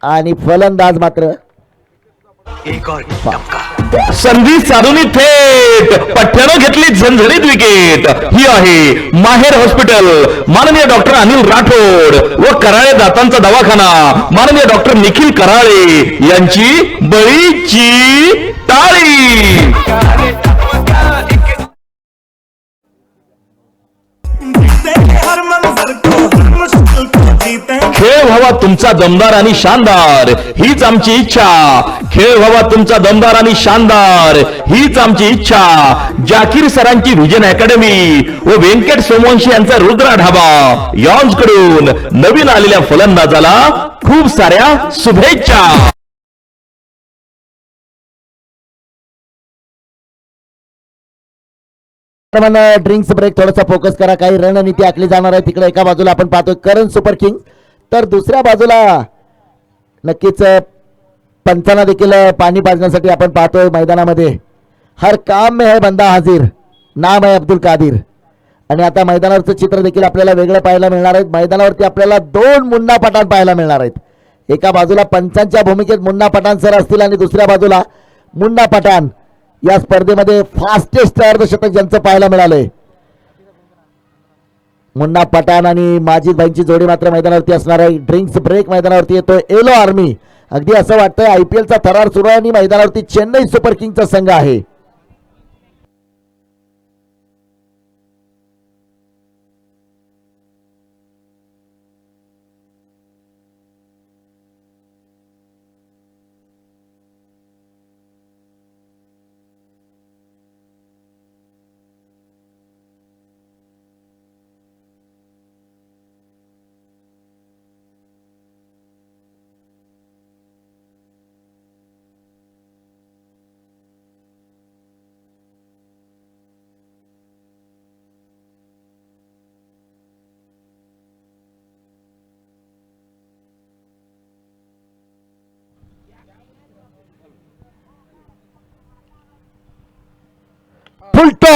Speaker 4: आणि फलंदाज मात्र
Speaker 3: एक और टपका.
Speaker 2: संधी साधून थेट पठ्ठ्यानं घेतली झणझणीत विकेट. ही आहे माहेर हॉस्पिटल, माननीय डॉक्टर अनिल राठोड व कराळे दातांचा दवाखाना माननीय डॉक्टर निखिल कराळे यांची बळीची टाळी. खेळ व्हावा तुमचा दमदार आणि शानदार, हीच आमची इच्छा. खेळ व्हावा तुमचा दमदार आणि शानदार, हीच आमची इच्छा. जाकीर सरांची व्हिजन अकॅडमी व व्यंकट सोमवंशी यांचा रुद्रा ढाबा यॉन्स कडून नवीन आलेल्या फलंदाजाला खूप साऱ्या शुभेच्छा.
Speaker 4: Drinks break. थोडासा फोकस करा. काही रणनीती आखली जाणार आहे. तिकडे एका बाजूला आपण पाहतोय करण सुपर किंग, तर दुसऱ्या बाजूला नक्कीच पंचांना देखील पाणी पाजण्यासाठी आपण पाहतोय मैदानामध्ये. हर काम में है बंदा हाजीर, नाम आहे अब्दुल कादिर. आणि आता मैदानावरचं चित्र देखील आपल्याला वेगळं पाहायला मिळणार आहे. मैदानावरती आपल्याला 2 मुन्ना पठाण पाहायला मिळणार आहेत. एका बाजूला पंचांच्या भूमिकेत मुन्ना पठाण सर असतील आणि दुसऱ्या बाजूला मुन्ना पठाण या स्पर्धेमध्ये फास्टेस्ट अर्धशतक ज्यांचं पाहायला मिळालंय. मुन्ना पठाण आणि माजिद भाईंची जोडी मात्र मैदानावरती असणार आहे. ड्रिंक्स ब्रेक मैदानावरती येतोय एलो आर्मी. अगदी असं वाटतंय IPLचा थरार सुरू आहे आणि मैदानावरती चेन्नई सुपर किंगचा संघ आहे.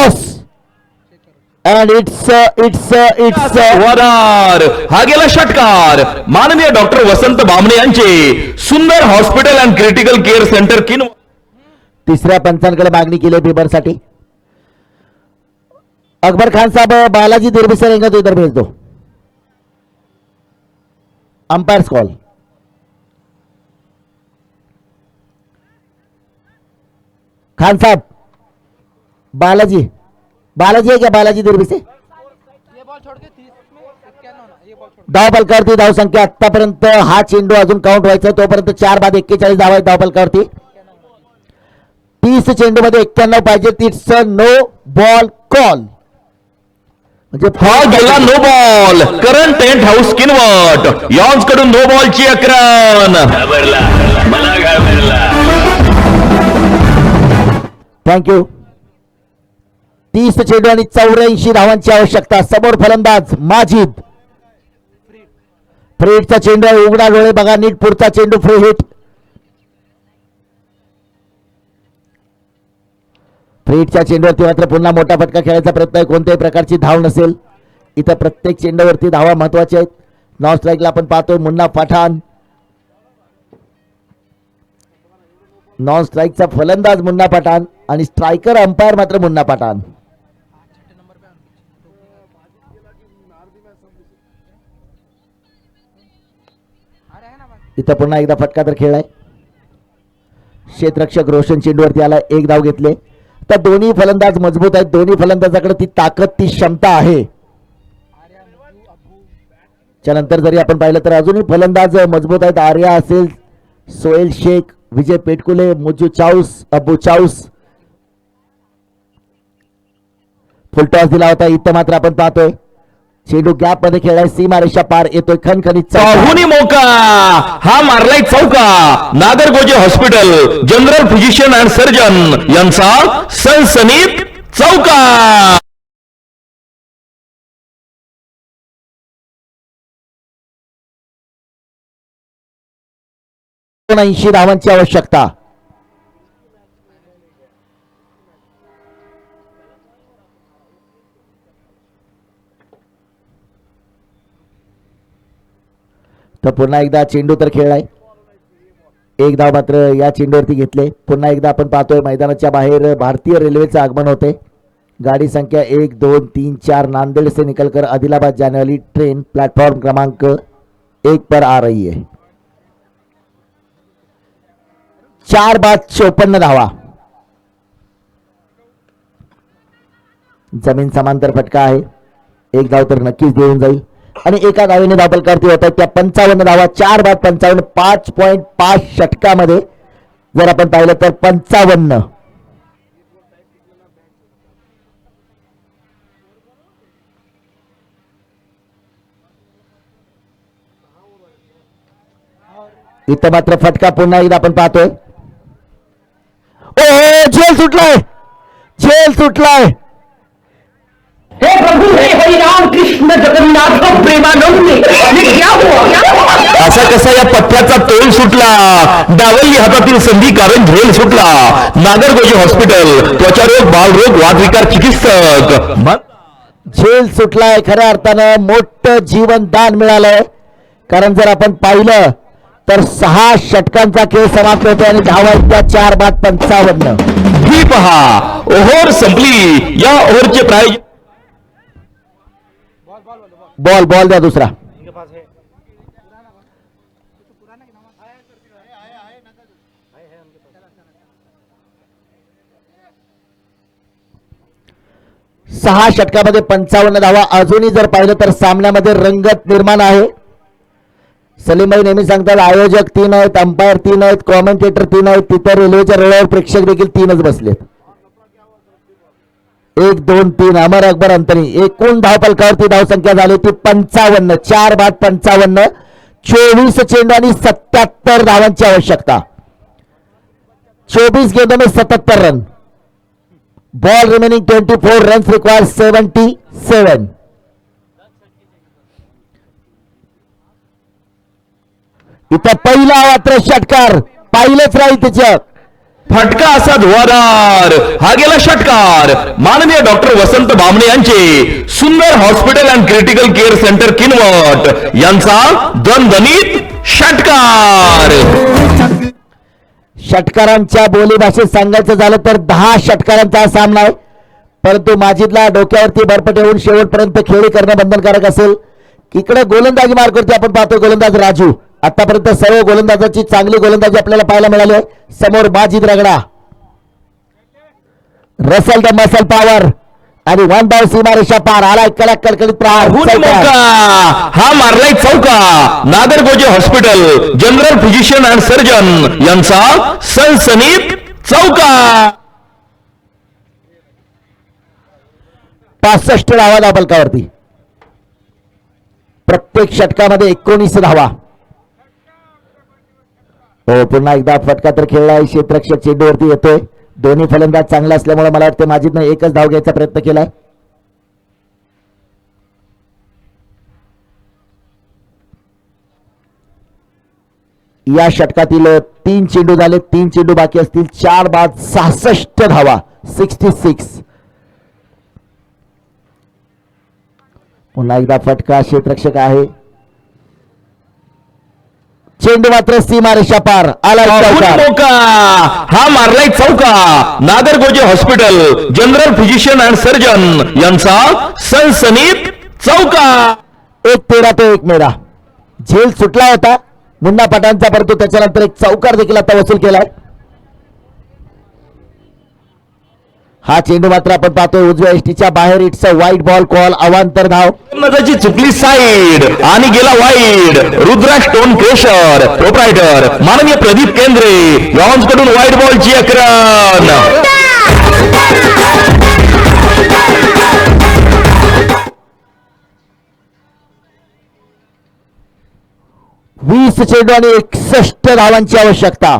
Speaker 4: क्रॉस अँड इट्स
Speaker 2: वरार हा गेला षटकार माननीय डॉक्टर वसंत बामणे यांचे Sundar hospital and critical care centre किन
Speaker 4: तिसऱ्या पंचांकडे मागणी केली आहे पेपरसाठी. अकबर खान साहब बालाजी दिर्बी से रहेंगे तो इधर भेज दो. Umpire's call. खान साहब बालाजी बालाजी है क्या? बालाजी दिर्बी से धाव फलकावरती धाव संख्या आतापर्यंत हा चेंडू अजून काउंट व्हायचा तोपर्यंत 4 बाद 41 धावा आहेत धाव फलकावरती. 30 चेंडू मध्ये 91 पाहिजे. इट्स नो बॉल कॉल म्हणजे
Speaker 2: हा गेला no ball current tent house Kinwat यॉन्स कडून नो बॉलची अकरान.
Speaker 4: थँक्यू. 30 चेंडू आणि 84 धावांची आवश्यकता. समोर फलंदाज माजिद. फ्रीडचा चेंडू आहे. उघडा डोळे बघा नीट. पुढचा चेंडू फ्री हिट. फ्रीडच्या चेंडूवरती मात्र पुन्हा मोठा फटका खेळायचा प्रयत्न आहे. कोणत्याही प्रकारची धाव नसेल इथं. प्रत्येक चेंडूवरती धावा महत्वाच्या आहेत. नॉन स्ट्राईकला आपण पाहतोय मुन्ना पठाण. नॉन स्ट्राईकचा फलंदाज मुन्ना पठाण आणि स्ट्रायकर अंपायर मात्र मुन्ना पठाण. इथं पुन्हा एकदा फटका तर खेळलाय. क्षेत्ररक्षक रोशन चेंडूवरती आलाय. एक धाव घेतले. तर दोन्ही फलंदाज मजबूत आहेत. दोन्ही फलंदाजाकडे ती ताकद ती क्षमता आहे. त्यानंतर जरी आपण पाहिलं तर अजूनही फलंदाज मजबूत आहेत. आर्या असेल, सोहेल शेख, विजय पेटकुले, मुजू चाऊस, अबू चाऊस. फुलटॉस दिला होता. इथं मात्र आपण पाहतोय चेंडू गॅप मध्ये खेळाय. सीमारेषा पार येतोय. खणखणीत
Speaker 2: चाहुनी मोका हा मारलाय चौका. Nagargoje hospital general physician and surgeon यांचा सनसनीत चौका.
Speaker 4: 79 धावांची आवश्यकता. तर पुन्हा एकदा चेंडू तर खेळलाय. एक धाव मात्र या चेंडूवरती घेतले. पुन्हा एकदा आपण पाहतोय मैदानाच्या बाहेर भारतीय रेल्वेचं आगमन होते. गाड़ी संख्या 1 2 3 4 नांदेड़ से निकलकर आदिलाबाद जाने वाली ट्रेन प्लेटफॉर्म क्रमांक 1 पर आ रही है. 4 बाद 54 धावा. जमीन समांतर फटका आहे. एक धाव तर नक्कीच देऊन जाईल आणि एका धावेने धावफलकावरती होत आहेत त्या 55 धावा. 4 बाद 55 5.5 षटकामध्ये जर आपण पाहिलं तर 55. इथं मात्र फटका पुन्हा एकदा आपण पाहतोय. ओ झेल सुटलाय. झेल सुटलाय.
Speaker 5: हे प्रभु हे हरिराम कृष्ण जगन्नाथ प्रेमानंद ये क्या हुआ क्या?
Speaker 2: असा कसा या पथ्याचा तोल सुटला. डावलली हातातील संधी कारण झेल सुटला. नागरगोजे हॉस्पिटल त्वचारोग बालरोग वादविकार चिकित्सक.
Speaker 4: झेल सुटलाय. खऱ्या अर्थानं मोठं जीवनदान मिळालंय. कारण जर आपण पाहिलं तर 6 षटकांचा खेळ समाप्त होतो आणि धावा त्या 4 बाद 55.
Speaker 2: ही पहा ओव्हर संपली. या ओव्हरचे प्रायोजक
Speaker 4: बॉल बॉल द्या दुसरा. सहा षटकामध्ये 55 धावा. अजूनही जर पाहिलं तर सामन्यामध्ये रंगत निर्माण आहे. सलीमभाई नेहमी सांगतात आयोजक 3 आहेत, अंपायर 3 आहेत, कॉमेंटेटर 3 आहेत. तिथं रेल्वेच्या रुळावर प्रेक्षक देखील 3च बसलेत. 1 2 3 अमर अकबर अंतरी. एकूण धावफलकावरती धावसंख्या झाली ती 55. 4 बाद 55. 24 चेंडू आणि 77 धावांची आवश्यकता. 24 गेंदों में 77 run. Ball remaining 24 runs require 77. इथं पहिला मात्र षटकार पाहिलंच राहील त्याच्यात.
Speaker 2: फटका असा धुवाधार हा गेला षटकार माननीय डॉक्टर वसंत बामणे यांचे Sundar hospital and critical care centre Kinwat यांचा दणदणीत षटकार.
Speaker 4: षटकारांच्या बोलीभाषेत सांगायचं झालं तर 10 षटकारांचा हा सामना आहे, परंतु माजिदला डोक्यावरती बर्फ ठेवून शेवटपर्यंत खेळी करणं बंधनकारक असेल. इकडे गोलंदाजी मार्कवरती आपण पाहतो गोलंदाज राजू. आतापर्यंत सर्व गोलंदाजाची चांगली गोलंदाजी आपल्याला पाहायला मिळाली आहे. समोर Majid ragda, Russell the muscle power आणि 1 डाव सीमारेषा पार आलाय कडक कडकडीत प्रहार.
Speaker 2: मौका हा मारलाय चौका. Nagargoje hospital general physician and surgeon यांचा सनसनीत चौका.
Speaker 4: 65 धावा धावफलकावरती. प्रत्येक षटकामध्ये 19 धावा. हो, पुन्हा एकदा फटका तर खेळलाय. क्षेत्ररक्षक चेंडूवरती येतोय. दोन्ही फलंदाज चांगला असल्यामुळे मला वाटतं माजिदनं एकच धाव घ्यायचा प्रयत्न केलाय. या षटकातील 3 चेंडू झाले. 3 चेंडू बाकी असतील. 4 बाद 66 धावा. 66. पुन्हा एकदा फटका. क्षेत्ररक्षक आहे. चेंडू मात्र सीमारेषा पार आला.
Speaker 2: मौका हा मारलाय चौका. Nagargoje hospital general physician and surgeon यांचा सनसनीत चौका.
Speaker 4: 1-13 तो 1 मेरा. झेल सुटला होता मुन्ना पठाणचा, परंतु त्याच्यानंतर एक चौकार देखील आता वसूल केलाय. हा चेंडू मात्र आपण पाहतोय उजव्या एसटीच्या बाहेर. इट्स अ वाईट बॉल कॉल. अवांतर धाव.
Speaker 2: गोलंदाजाची चुकली साईड आणि गेला wide. Rudra stone crusher proprietor माननीय प्रदीप केंद्रे लॉन्स कडून वाईट बॉलची अकरान.
Speaker 4: 20 चेंडू आणि 61 धावांची आवश्यकता.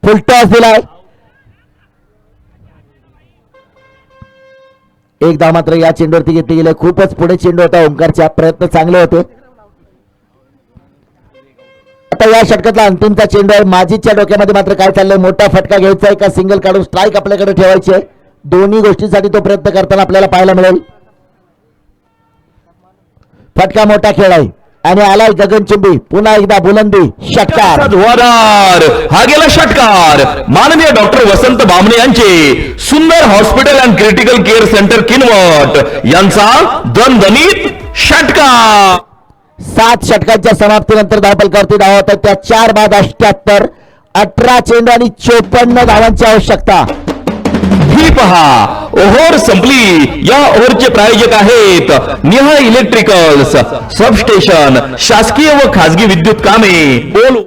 Speaker 4: फुल टॉस दिलाय. एक धाव मात्र या चेंडूवरती घेतली गेली. खूपच पुढे चेंडू होता. ओंकारच्या प्रयत्न चांगले होते. आता या षटकातला अंतिमचा चेंडू आहे. माजिदच्या डोक्यामध्ये मात्र काय चाललंय? मोठा फटका घ्यायचा आहे का सिंगल काढून स्ट्राईक आपल्याकडे ठेवायची आहे? दोन्ही गोष्टींसाठी तो प्रयत्न करताना आपल्याला पाहायला मिळेल. फटका मोठा खेळ आहे आणि आलाय गगनचुंबी. पुन्हा एकदा बुलंदी. षटकार.
Speaker 2: धुवाधार हा गेला षटकार माननीय डॉक्टर वसंत बामणे यांचे Sundar hospital and critical care centre Kinwat यांचा दणदणीत षटकार.
Speaker 4: 7 षटकांच्या समाप्तीनंतर धावफलकावरती धावा होतात त्या 4 बाद 78. 18 चेंडू आणि 54 धावांची आवश्यकता.
Speaker 2: ही पहा ओव्हर संपली. या ओव्हरचे प्रायोजक आहेत निहा इलेक्ट्रिकल्स सबस्टेशन शासकीय व खासगी विद्युत कामे. बोल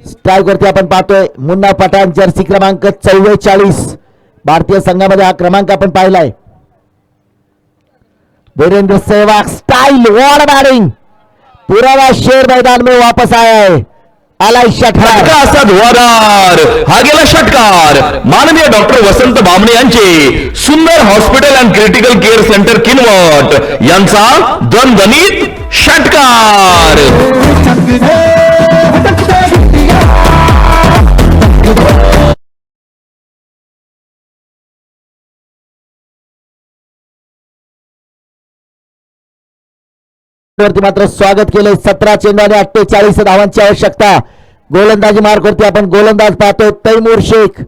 Speaker 4: स्ट्राईक वरती आपण पाहतोय मुन्ना पठाण जर्सी क्रमांक 44. भारतीय संघामध्ये हा क्रमांक आपण पाहिलाय. Virender Sehwag style what batting. पुराना शेर मैदान में वापस आया है. आलाय षटकार.
Speaker 2: फटका असा धुवाधार हा गेला षटकार माननीय डॉक्टर वसंत बामणे यांचे Sundar hospital and critical care centre Kinwat यांचा दणदणीत षटकार.
Speaker 4: वरती मात्र स्वागत केलंय. 17 चेंडू आणि 48 धावांची आवश्यकता. गोलंदाजी मार्कवरती आपण गोलंदाज पाहतोय तैमूर शेख.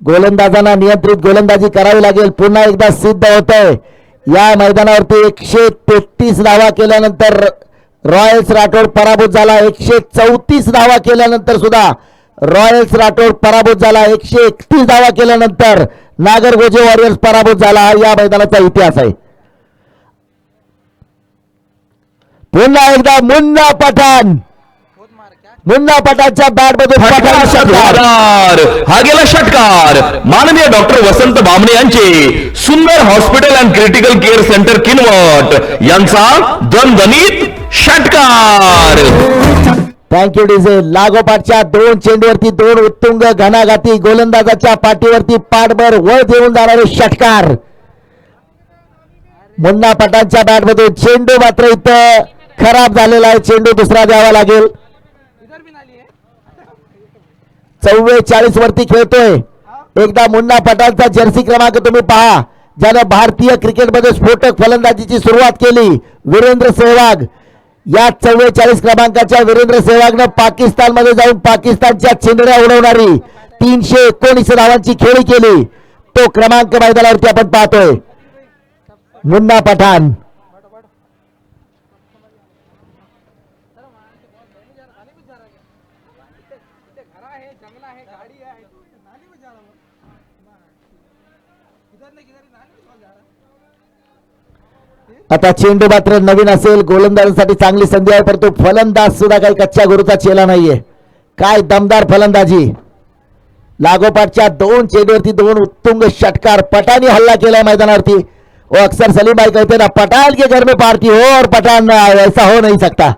Speaker 4: गोलंदाजांना नियंत्रित गोलंदाजी करावी लागेल. पुन्हा एकदा सिद्ध होत आहे या मैदानावरती 133 धावा केल्यानंतर रॉयल्स राठोड पराभूत झाला. 134 धावा केल्यानंतर सुद्धा रॉयल्स राठोड पराभूत झाला. 131 धावा केल्यानंतर नागरगोजे वॉरियर्स पराभूत झाला. हा या मैदानाचा इतिहास आहे. पुन्हा एकदा मुन्ना पठाण. मुन्ना पठाणच्या बॅट मधून
Speaker 2: हा गेला षटकार माननीय डॉक्टर वसंत बामणे यांचे Sundar hospital and critical care centre Kinwat यांचा दणदणीत षटकार.
Speaker 4: Thank you DJ. लागोपाठच्या 2 चेंडूवरती 2 उत्तुंग घणाघाती गोलंदाजाच्या पाठीवरती पाठभर वळ देऊन जाणारे षटकार. मुन्ना पठाणच्या बॅटमधून चेंडू मात्र इथं खराब झालेला आहे. चेंडू दुसरा द्यावा लागेल. 44 वरती खेळतोय. एकदा मुन्ना पठाणचा जर्सी क्रमांक तुम्ही पहा, ज्यानं भारतीय क्रिकेटमध्ये स्फोटक फलंदाजीची सुरुवात केली. वीरेंद्र सहवाग. या 44 क्रमांकाच्या वीरेंद्र सहवागनं पाकिस्तानमध्ये जाऊन पाकिस्तानच्या चिंधड्या उडवणारी 319 धावांची खेळी केली. तो क्रमांक मैदानावरती आपण पाहतोय. मुन्ना पठाण. आता चेंडू मात्र नवीन असेल, गोलंदाजासाठी चांगली संधी आहे, परंतु फलंदाज सुद्धा काही कच्च्या गुरूचा चेला नाहीये. काय दमदार फलंदाजी. लागोपाठच्या 2 चेंडूवरती 2 उत्तुंग षटकार. पठाणी हल्ला केलाय मैदानावरती. वो अक्सर सलीम भाई कहते ना, पठान के घर में पार्टी हो और पठान ऐसा हो नहीं सकता.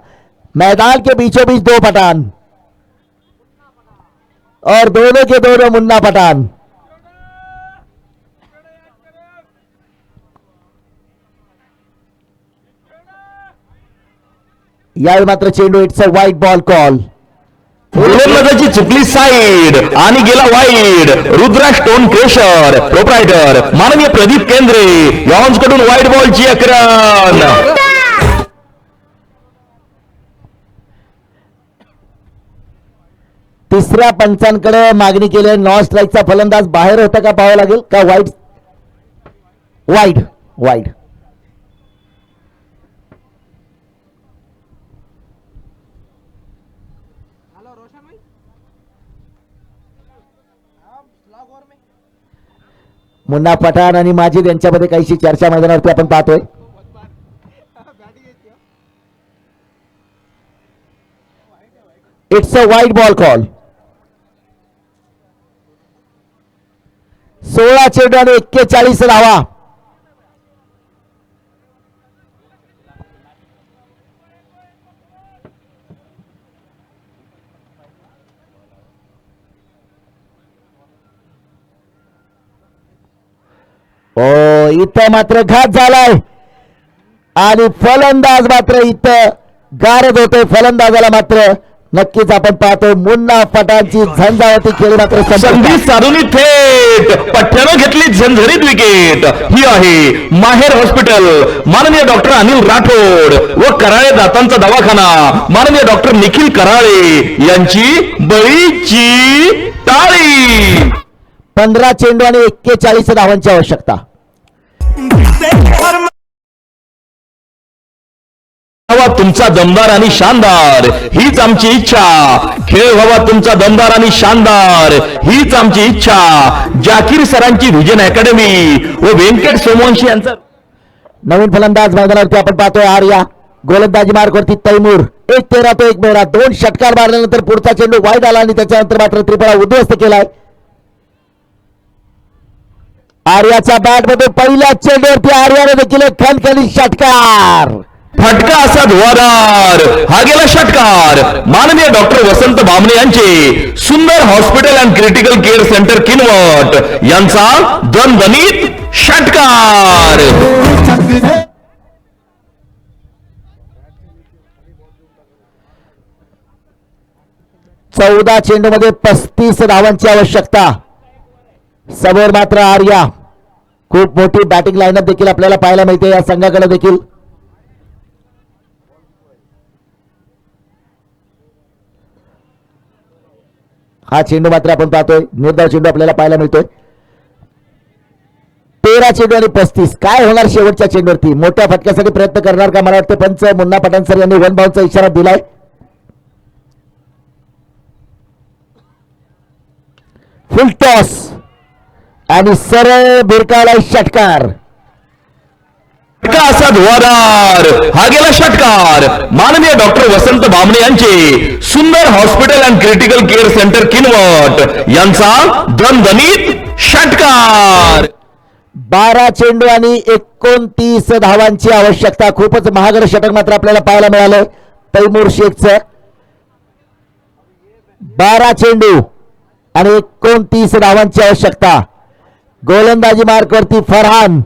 Speaker 4: मैदान के बीचों बीच 2 पठान और दोनों के दोनों मुन्ना पठान. यावेळी मात्र चेंडू इट्स अ वाईट बॉल कॉल.
Speaker 2: गोलंदाजाची चुकली साईड आणि गेला wide. Rudra stone crusher proprietor माननीय प्रदीप केंद्रे यांच्याकडून वाईट बॉलची अकरान.
Speaker 4: तिसऱ्या पंचांकडे मागणी केली. नॉन स्ट्राईकचा फलंदाज बाहेर होता का पाहावं लागेल का. वाईट वाईड वाईड. मुन्ना पठाण आणि माजिद यांच्यामध्ये काहीशी चर्चा मैदानावरती आपण पाहतोय. It's a wide ball call. 16 चेंडू आणि 41 धावा. इथं मात्र घात झालाय आणि फलंदाज मात्र इथं गारद होतोय. फलंदाजाला मात्र नक्कीच आपण पाहतो मुन्ना पठाणची झंझावती खेळी मात्र
Speaker 2: संधी साधून थेट पठ्ठ्यानं घेतली झंझरीत विकेट. ही आहे माहेर हॉस्पिटल माननीय डॉक्टर अनिल राठोड व कराळे दातांचा दवाखाना माननीय डॉक्टर निखिल कराळे यांची बळीची टाळी.
Speaker 4: 15 चेंडू आणि 41 धावांची आवश्यकता.
Speaker 2: व्हावा तुमचा दमदार आणि शानदार हीच आमची इच्छा. खेळ व्हावा तुमचा दमदार आणि शानदार हीच आमची इच्छा. जाकीर सरांची व्हिजन अकॅडमी व व्यंकट सोमवंशी यांचा
Speaker 4: नवीन फलंदाज मैदानावरती आपण पाहतोय. आर्या. गोलंदाजी मार्कवरती तैमूर. 1-13 तो 1 मेळा. 2 षटकार मारल्यानंतर पुढचा चेंडू वाईड आला आणि त्याच्यानंतर मात्र त्रिपुरा उद्ध्वस्त केलाय. आर्याच्या बॅटमध्ये पहिल्या चेंडूवरती आर्याने देखील एक खणखणीत षटकार.
Speaker 2: फटका असा धुवाधार. हा गेला षटकार. माननीय डॉक्टर वसंत बामणे यांचे Sundar hospital and critical care centre Kinwat यांचा दणदणीत षटकार.
Speaker 4: 14 चेंडूमध्ये 35 धावांची आवश्यकता. समोर मात्र आर्या. खूप मोठी बॅटिंग लाईनअप देखील आपल्याला पाहायला मिळते या संघाकडे देखील. हा चेंडू मात्र आपण पाहतोय निर्धाव चेंडू आपल्याला पाहायला मिळतोय. 13 चेंडू आणि 35. काय होणार शेवटच्या चेंडूवरती. मोठ्या फटक्यासाठी प्रयत्न करणार का. मला वाटतं पंच मुन्ना पठाण सर यांनी 1 बाउंसचा इशारा दिलाय. फुल टॉस आणि सरळ भिरकावला षटकार.
Speaker 2: फटका असा धुवाधार. हा गेला षटकार. माननीय डॉक्टर वसंत बामणे यांचे Sundar hospital and critical care centre Kinwat यांचा दणदणीत षटकार.
Speaker 4: 12 चेंडू आणि 29 धावांची आवश्यकता. खूपच महागडं षटक मात्र आपल्याला पाहायला मिळालं तैमूर शेखचं. 12 चेंडू आणि 29 धावांची आवश्यकता. गोलंदाजी मार्कवरती फरहान.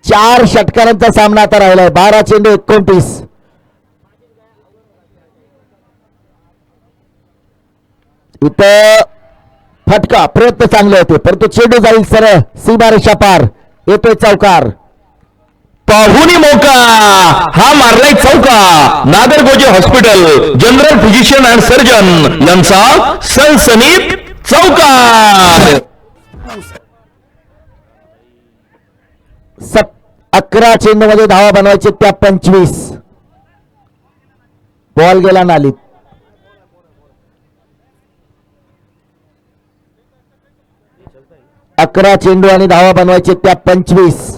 Speaker 4: 4 षटकारांचा सामना आता राहिलाय. 12 चेंडू 29. इथं फटका. प्रयत्न चांगले होते परंतु चेंडू जाईल सरळ सीमारेषा पार. येतोय चौकार.
Speaker 2: पाहुणी मौका. हा मारलाय चौका. Nagargoje hospital general physician and surgeon यांचा सनसनीत चौकार.
Speaker 4: 11 चेंडू मध्ये धावा बनवायचे त्या 25. बॉल गेला नालीत. अकरा चेंडू आणि धावा बनवायचे त्या 25.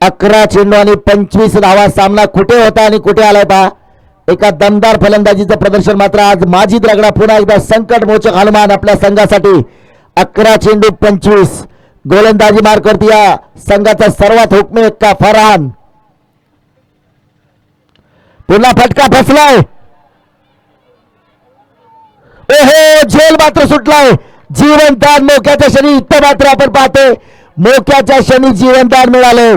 Speaker 4: अकरा चेंडू आणि 25 धावा. सामना कुठे होता आणि कुठे आलाय पहा. एका दमदार फलंदाजीचं प्रदर्शन मात्र आज माजिद रगडा पुन्हा एकदा संकट मोचक हनुमान आपल्या संघासाठी. 11 चेंडू 25. गोलंदाजी मार्कवरती या संघाचा सर्वात हुकमी एक्का फरहान. पुन्हा फटका फसलाय. ओहो झेल मात्र सुटलाय. जीवनदान मोक्याच्या क्षणी. इथं मात्र आपण पाहतोय मोक्याच्या क्षणी जीवनदान मिळाले.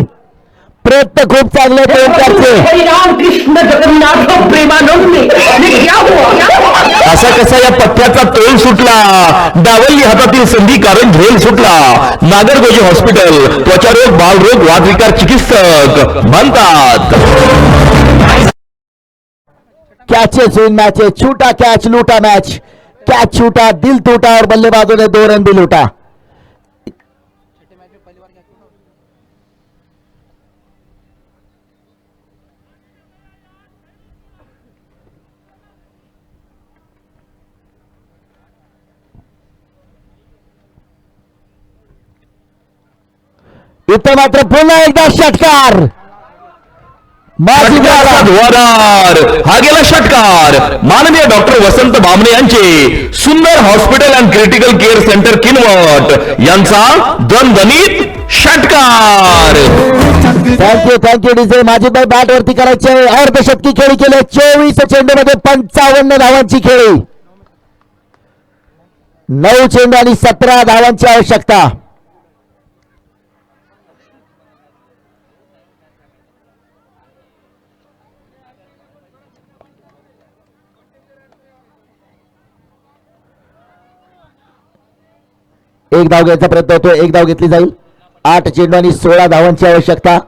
Speaker 4: प्रयत्न खूप चांगले
Speaker 5: हरि राम कृष्ण जगन्नाथ प्रेमानंद ये क्या हुआ?
Speaker 2: असा कसा या पथ्याचा तोल सुटला. डावलली हातातील संधी कारण झेल सुटला. नागरगोजे हॉस्पिटल त्वचारोग बालरोग वादविकार चिकित्सक म्हणतात.
Speaker 4: Catches win matches. छूटा कैच लूटा मैच. कैच छूटा दिल टूटा और बल्लेबाजों ने 2 रन भी लूटा. इथं मात्र पुन्हा एकदा षटकार.
Speaker 2: षटकाराचा धुवाधार. हा गेला षटकार. माननीय डॉक्टर वसंत बामणे यांचे Sundar hospital and critical care centre Kinwat यांचा दणदणीत षटकार.
Speaker 4: Thank you DJ. माजिद भाई बॅट वरती करायचे. अर्धशतकी खेळी केले. 24 चेंडू मध्ये 55 धावांची खेळी. 9 चेंडू आणि 17 धावांची आवश्यकता. एक धाव घ्यायचा प्रयत्न होतो. एक धाव घेतली जाईल. 8 चेंडू आणि 16 धावांची आवश्यकता.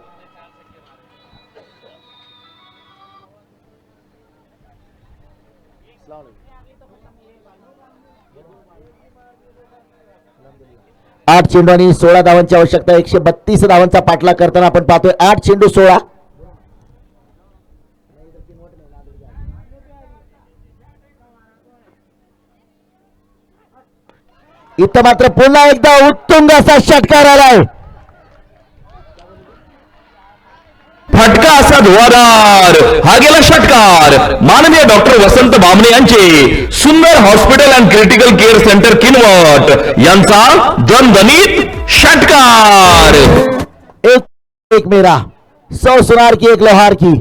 Speaker 4: आठ चेंडू आणि 16 धावांची आवश्यकता. 132 धावांचा पाठलाग करताना आपण पाहतोय. 8 चेंडू 16. इथं मात्र पुन्हा एकदा उत्तुंग असा षटकार आलाय.
Speaker 2: फटका असा धुवाधार. हा गेला षटकार. माननीय डॉक्टर वसंत बामणे यांचे Sundar hospital and critical care centre Kinwat यांचा दणदणीत षटकार.
Speaker 4: एक मेरा 100 सुनार की एक लोहार की.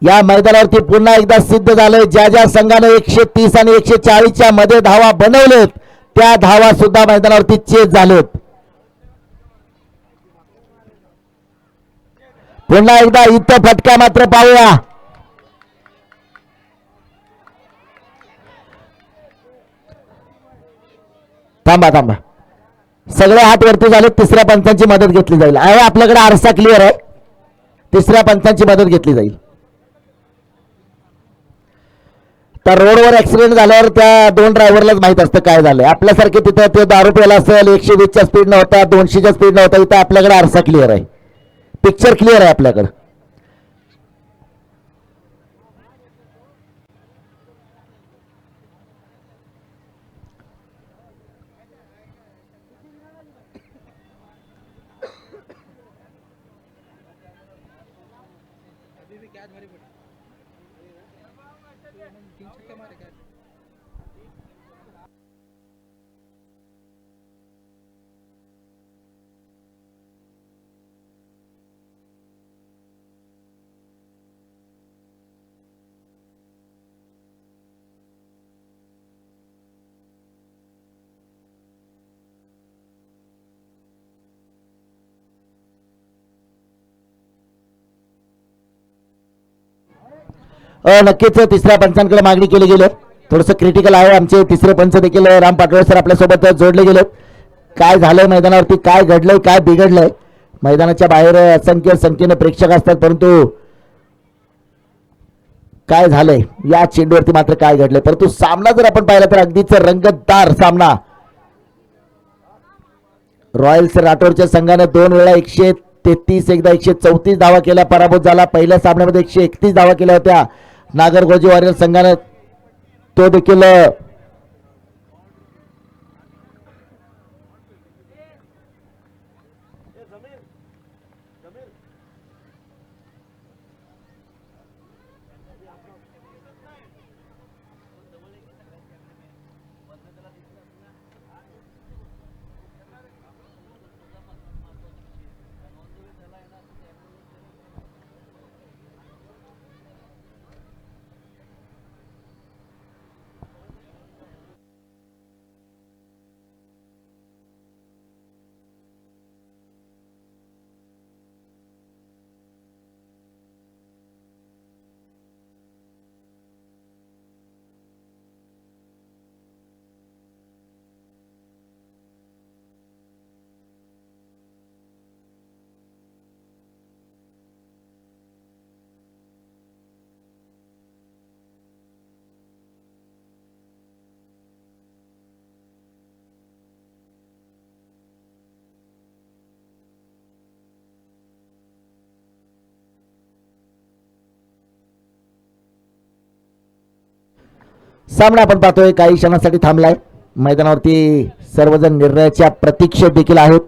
Speaker 4: या मैदानावरती पुन्हा एकदा सिद्ध झालंय. ज्या ज्या संघाने 130 आणि 140च्या मध्ये धावा बनवलेत त्या धावा सुद्धा मैदानावरती चेस झालेत. पुन्हा एकदा इथं फटका मात्र पाहूया. थांबा. सगळे हात वरती झाले. तिसऱ्या पंचांची मदत घेतली जाईल. आहे आपल्याकडे आरसा क्लिअर आहे. तिसऱ्या पंचांची मदत घेतली जाईल. तर रोडवर ऍक्सिडेंट झाल्यावर त्या 2 ड्रायव्हरलाच माहित असतं काय झालंय. आपल्यासारखे तिथं ते दारू प्यायला असेल 120च्या स्पीड न होता 200च्या स्पीड न होता. इथं आपल्याकडे आरसा क्लिअर आहे. पिक्चर क्लिअर आहे आपल्याकडे. नक्कीच तिसऱ्या पंचांकडे मागणी केली गेली. थोडंसं क्रिटिकल आहे. आमचे तिसरे पंच देखील राम पाटोळे सर आपल्यासोबत जोडले गेले. काय झालंय मैदानावरती, काय घडलंय, काय बिघडलंय? मैदानाच्या बाहेर असंख्य संख्येने प्रेक्षक असतात, परंतु काय झालंय या चेंडूवरती मात्र काय घडलंय? परंतु सामना जर आपण पाहिला तर अगदीच रंगतदार सामना. रॉयल्स राठोडच्या संघाने 2 वेळा 133 एकदा 134 धावा केल्या, पराभूत झाला. पहिल्या सामन्यामध्ये 131 धावा केल्या होत्या. नागरगोजी वॉरियर संघाने तो देखील सामना आपण पाहतोय काही क्षणांसाठी थांबलाय. मैदानावरती सर्वजण निर्णयाच्या प्रतीक्षेत देखील आहेत.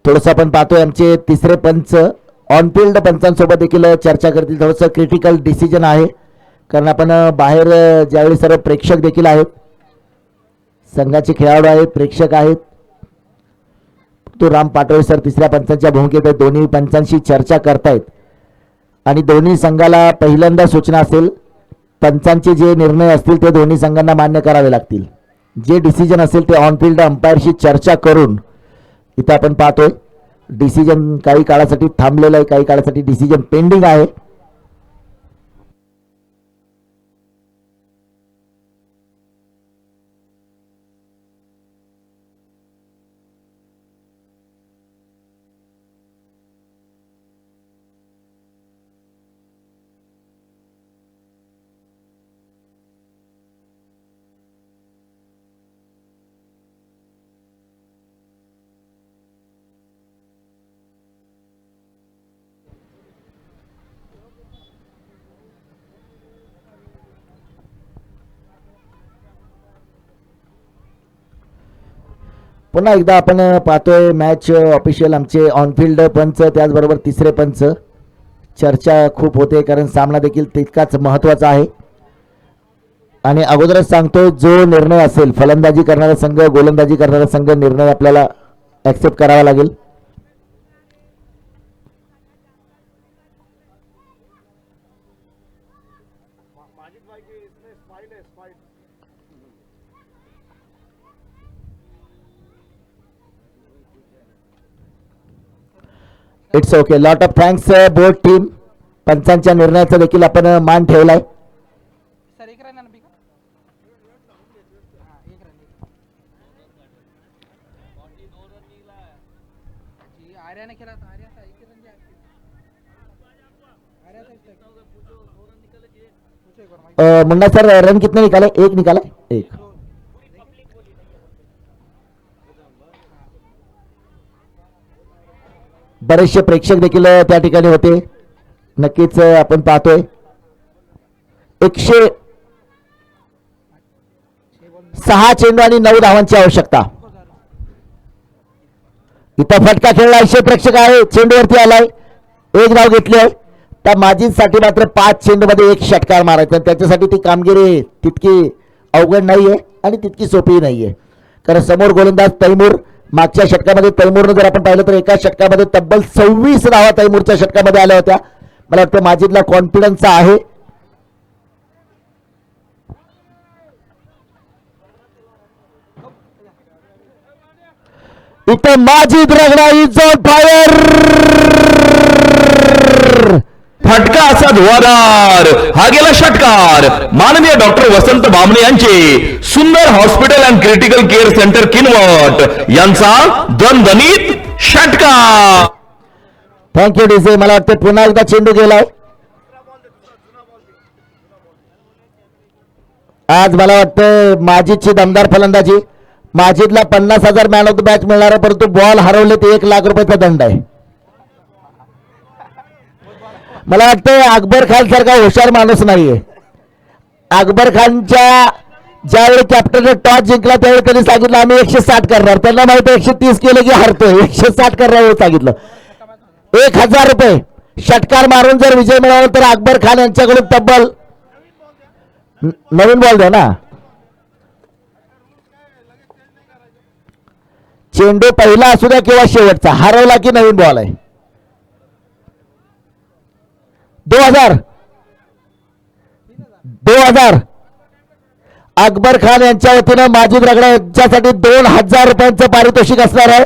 Speaker 4: थोडंसं आपण पाहतोय आमचे तिसरे पंच ऑन फील्ड पंचांसोबत देखील चर्चा करतील. थोडंसं क्रिटिकल डिसिजन आहे, कारण आपण बाहेर ज्यावेळी सर्व प्रेक्षक देखील आहेत, संघाचे खेळाडू आहेत, प्रेक्षक आहेत. तो राम पाटोळे सर तिसऱ्या पंचांच्या भूमिकेत दोन्ही पंचांशी चर्चा करतायत आणि दोन्ही संघाला पहिल्यांदा सूचना असेल, पंचांचे जे निर्णय असतील ते दोन्ही संघांना मान्य करावे लागतील. जे डिसिजन असेल ते ऑन फील्ड अंपायरशी चर्चा करून इथं आपण पाहतोय डिसिजन काही काळासाठी थांबलेलं आहे, काही काळासाठी डिसिजन पेंडिंग आहे. पुन्हा एकदा आपण पाहतोय मॅच ऑफिशियल आमचे ऑनफिल्ड पंच, त्याचबरोबर तिसरे पंच. चर्चा खूप होते कारण सामना देखील तितकाच महत्त्वाचा आहे. आणि अगोदरच सांगतोय, जो निर्णय असेल, फलंदाजी करणारा संघ, गोलंदाजी करणारा संघ, निर्णय आपल्याला ॲक्सेप्ट करावा लागेल. It's okay. Lot of thanks board team. पंचांच्या निर्णयाचा देखील आपण मान ठेवलाय. मुन्ना सर रन कितने निकाले? एक निकाला. एक. बरेचसे प्रेक्षक देखील त्या ठिकाणी होते. नक्कीच आपण पाहतोय 106 चेंडू आणि 9 धावांची आवश्यकता. इथं फटका खेळला. 100 प्रेक्षक आहे. चेंडूवरती आलाय. एक धाव घेतली आहे. त्या माजींसाठी मात्र 5 चेंडूमध्ये 1 षटकार मारायचा. त्याच्यासाठी ती कामगिरी तितकी अवघड नाहीये आणि तितकी सोपी नाहीये. कारण समोर गोलंदाज तैमूर. मागच्या षटकामध्ये तैमूरनं जर आपण पाहिलं तर एका षटकामध्ये तब्बल 26 धावा तैमूरच्या षटकामध्ये आल्या होत्या. मला वाटतं माजिदला कॉन्फिडन्स आहे. इथं Majid ragda is on fire.
Speaker 2: फटका असा धुवाधार. हा गेला षटकार. माननीय डॉक्टर वसंत बामणे यांचे Sundar hospital and critical care centre Kinwat यांचा दणदणीत षटकार.
Speaker 4: Thank you DJ. मला वाटतं पुन्हा एकदा चेंडू गेलाय. आज मला वाटतं माजिदची दमदार फलंदाजी. माजिदला 50,000 मॅन ऑफ द मॅच मिळणार आहे, परंतु बॉल हरवले ते 1 लाख रुपयाचा दंड आहे. मला वाटतं अकबर खान सारखा हुशार माणूस नाहीये. अकबर खानच्या ज्यावेळी कॅप्टनने टॉस जिंकला त्यावेळी त्यांनी सांगितलं आम्ही 160 करणार. त्यांना माहिती 130 केलं की हरतोय. 160 करणार सांगितलं. 1,000 रुपये षटकार मारून जर विजय मिळवला तर अकबर खान यांच्याकडून तब्बल नवीन बॉल द्या ना. चेंडू पहिला असू द्या किंवा शेवटचा, हरवला की नवीन बॉल आहे. 2000 अकबर खान यांच्या वतीनं माजिद रगडा यांच्यासाठी 2,000 रुपयांचं पारितोषिक असणार आहे.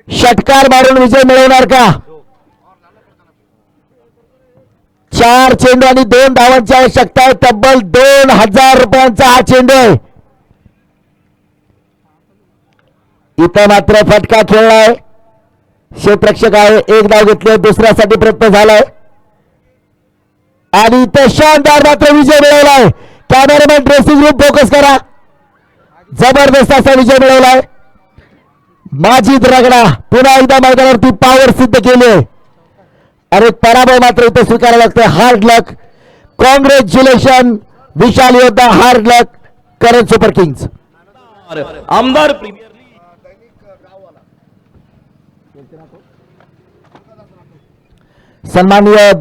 Speaker 4: षटकार मारून विजय मिळवणार का? 4 चेंडू आणि 2 धावांची आवश्यकता आहे. तब्बल 2,000 रुपयांचा हा चेंडू आहे. इथं मात्र फटका खेळलाय. क्षेत्ररक्षक आहे. 1 धाव घेतली. दुसऱ्यासाठी प्रयत्न झालाय आणि इथं शानदार मात्र विजय मिळवलाय. कॅमेरामॅन ड्रेसिंग रूम फोकस करा. जबरदस्त असा विजय मिळवलाय. माजिद रगडा पुन्हा एकदा मैदानावरती पॉवर सिद्ध केली आणि पराभव मात्र इथे स्वीकारावा लागतोय. हार्ड लक. कॉंग्रॅच्युलेशन विशाल योद्धा. हार्ड लक करण सुपर किंग्स.
Speaker 2: आमदार प्रीमियर
Speaker 4: सन्माननीय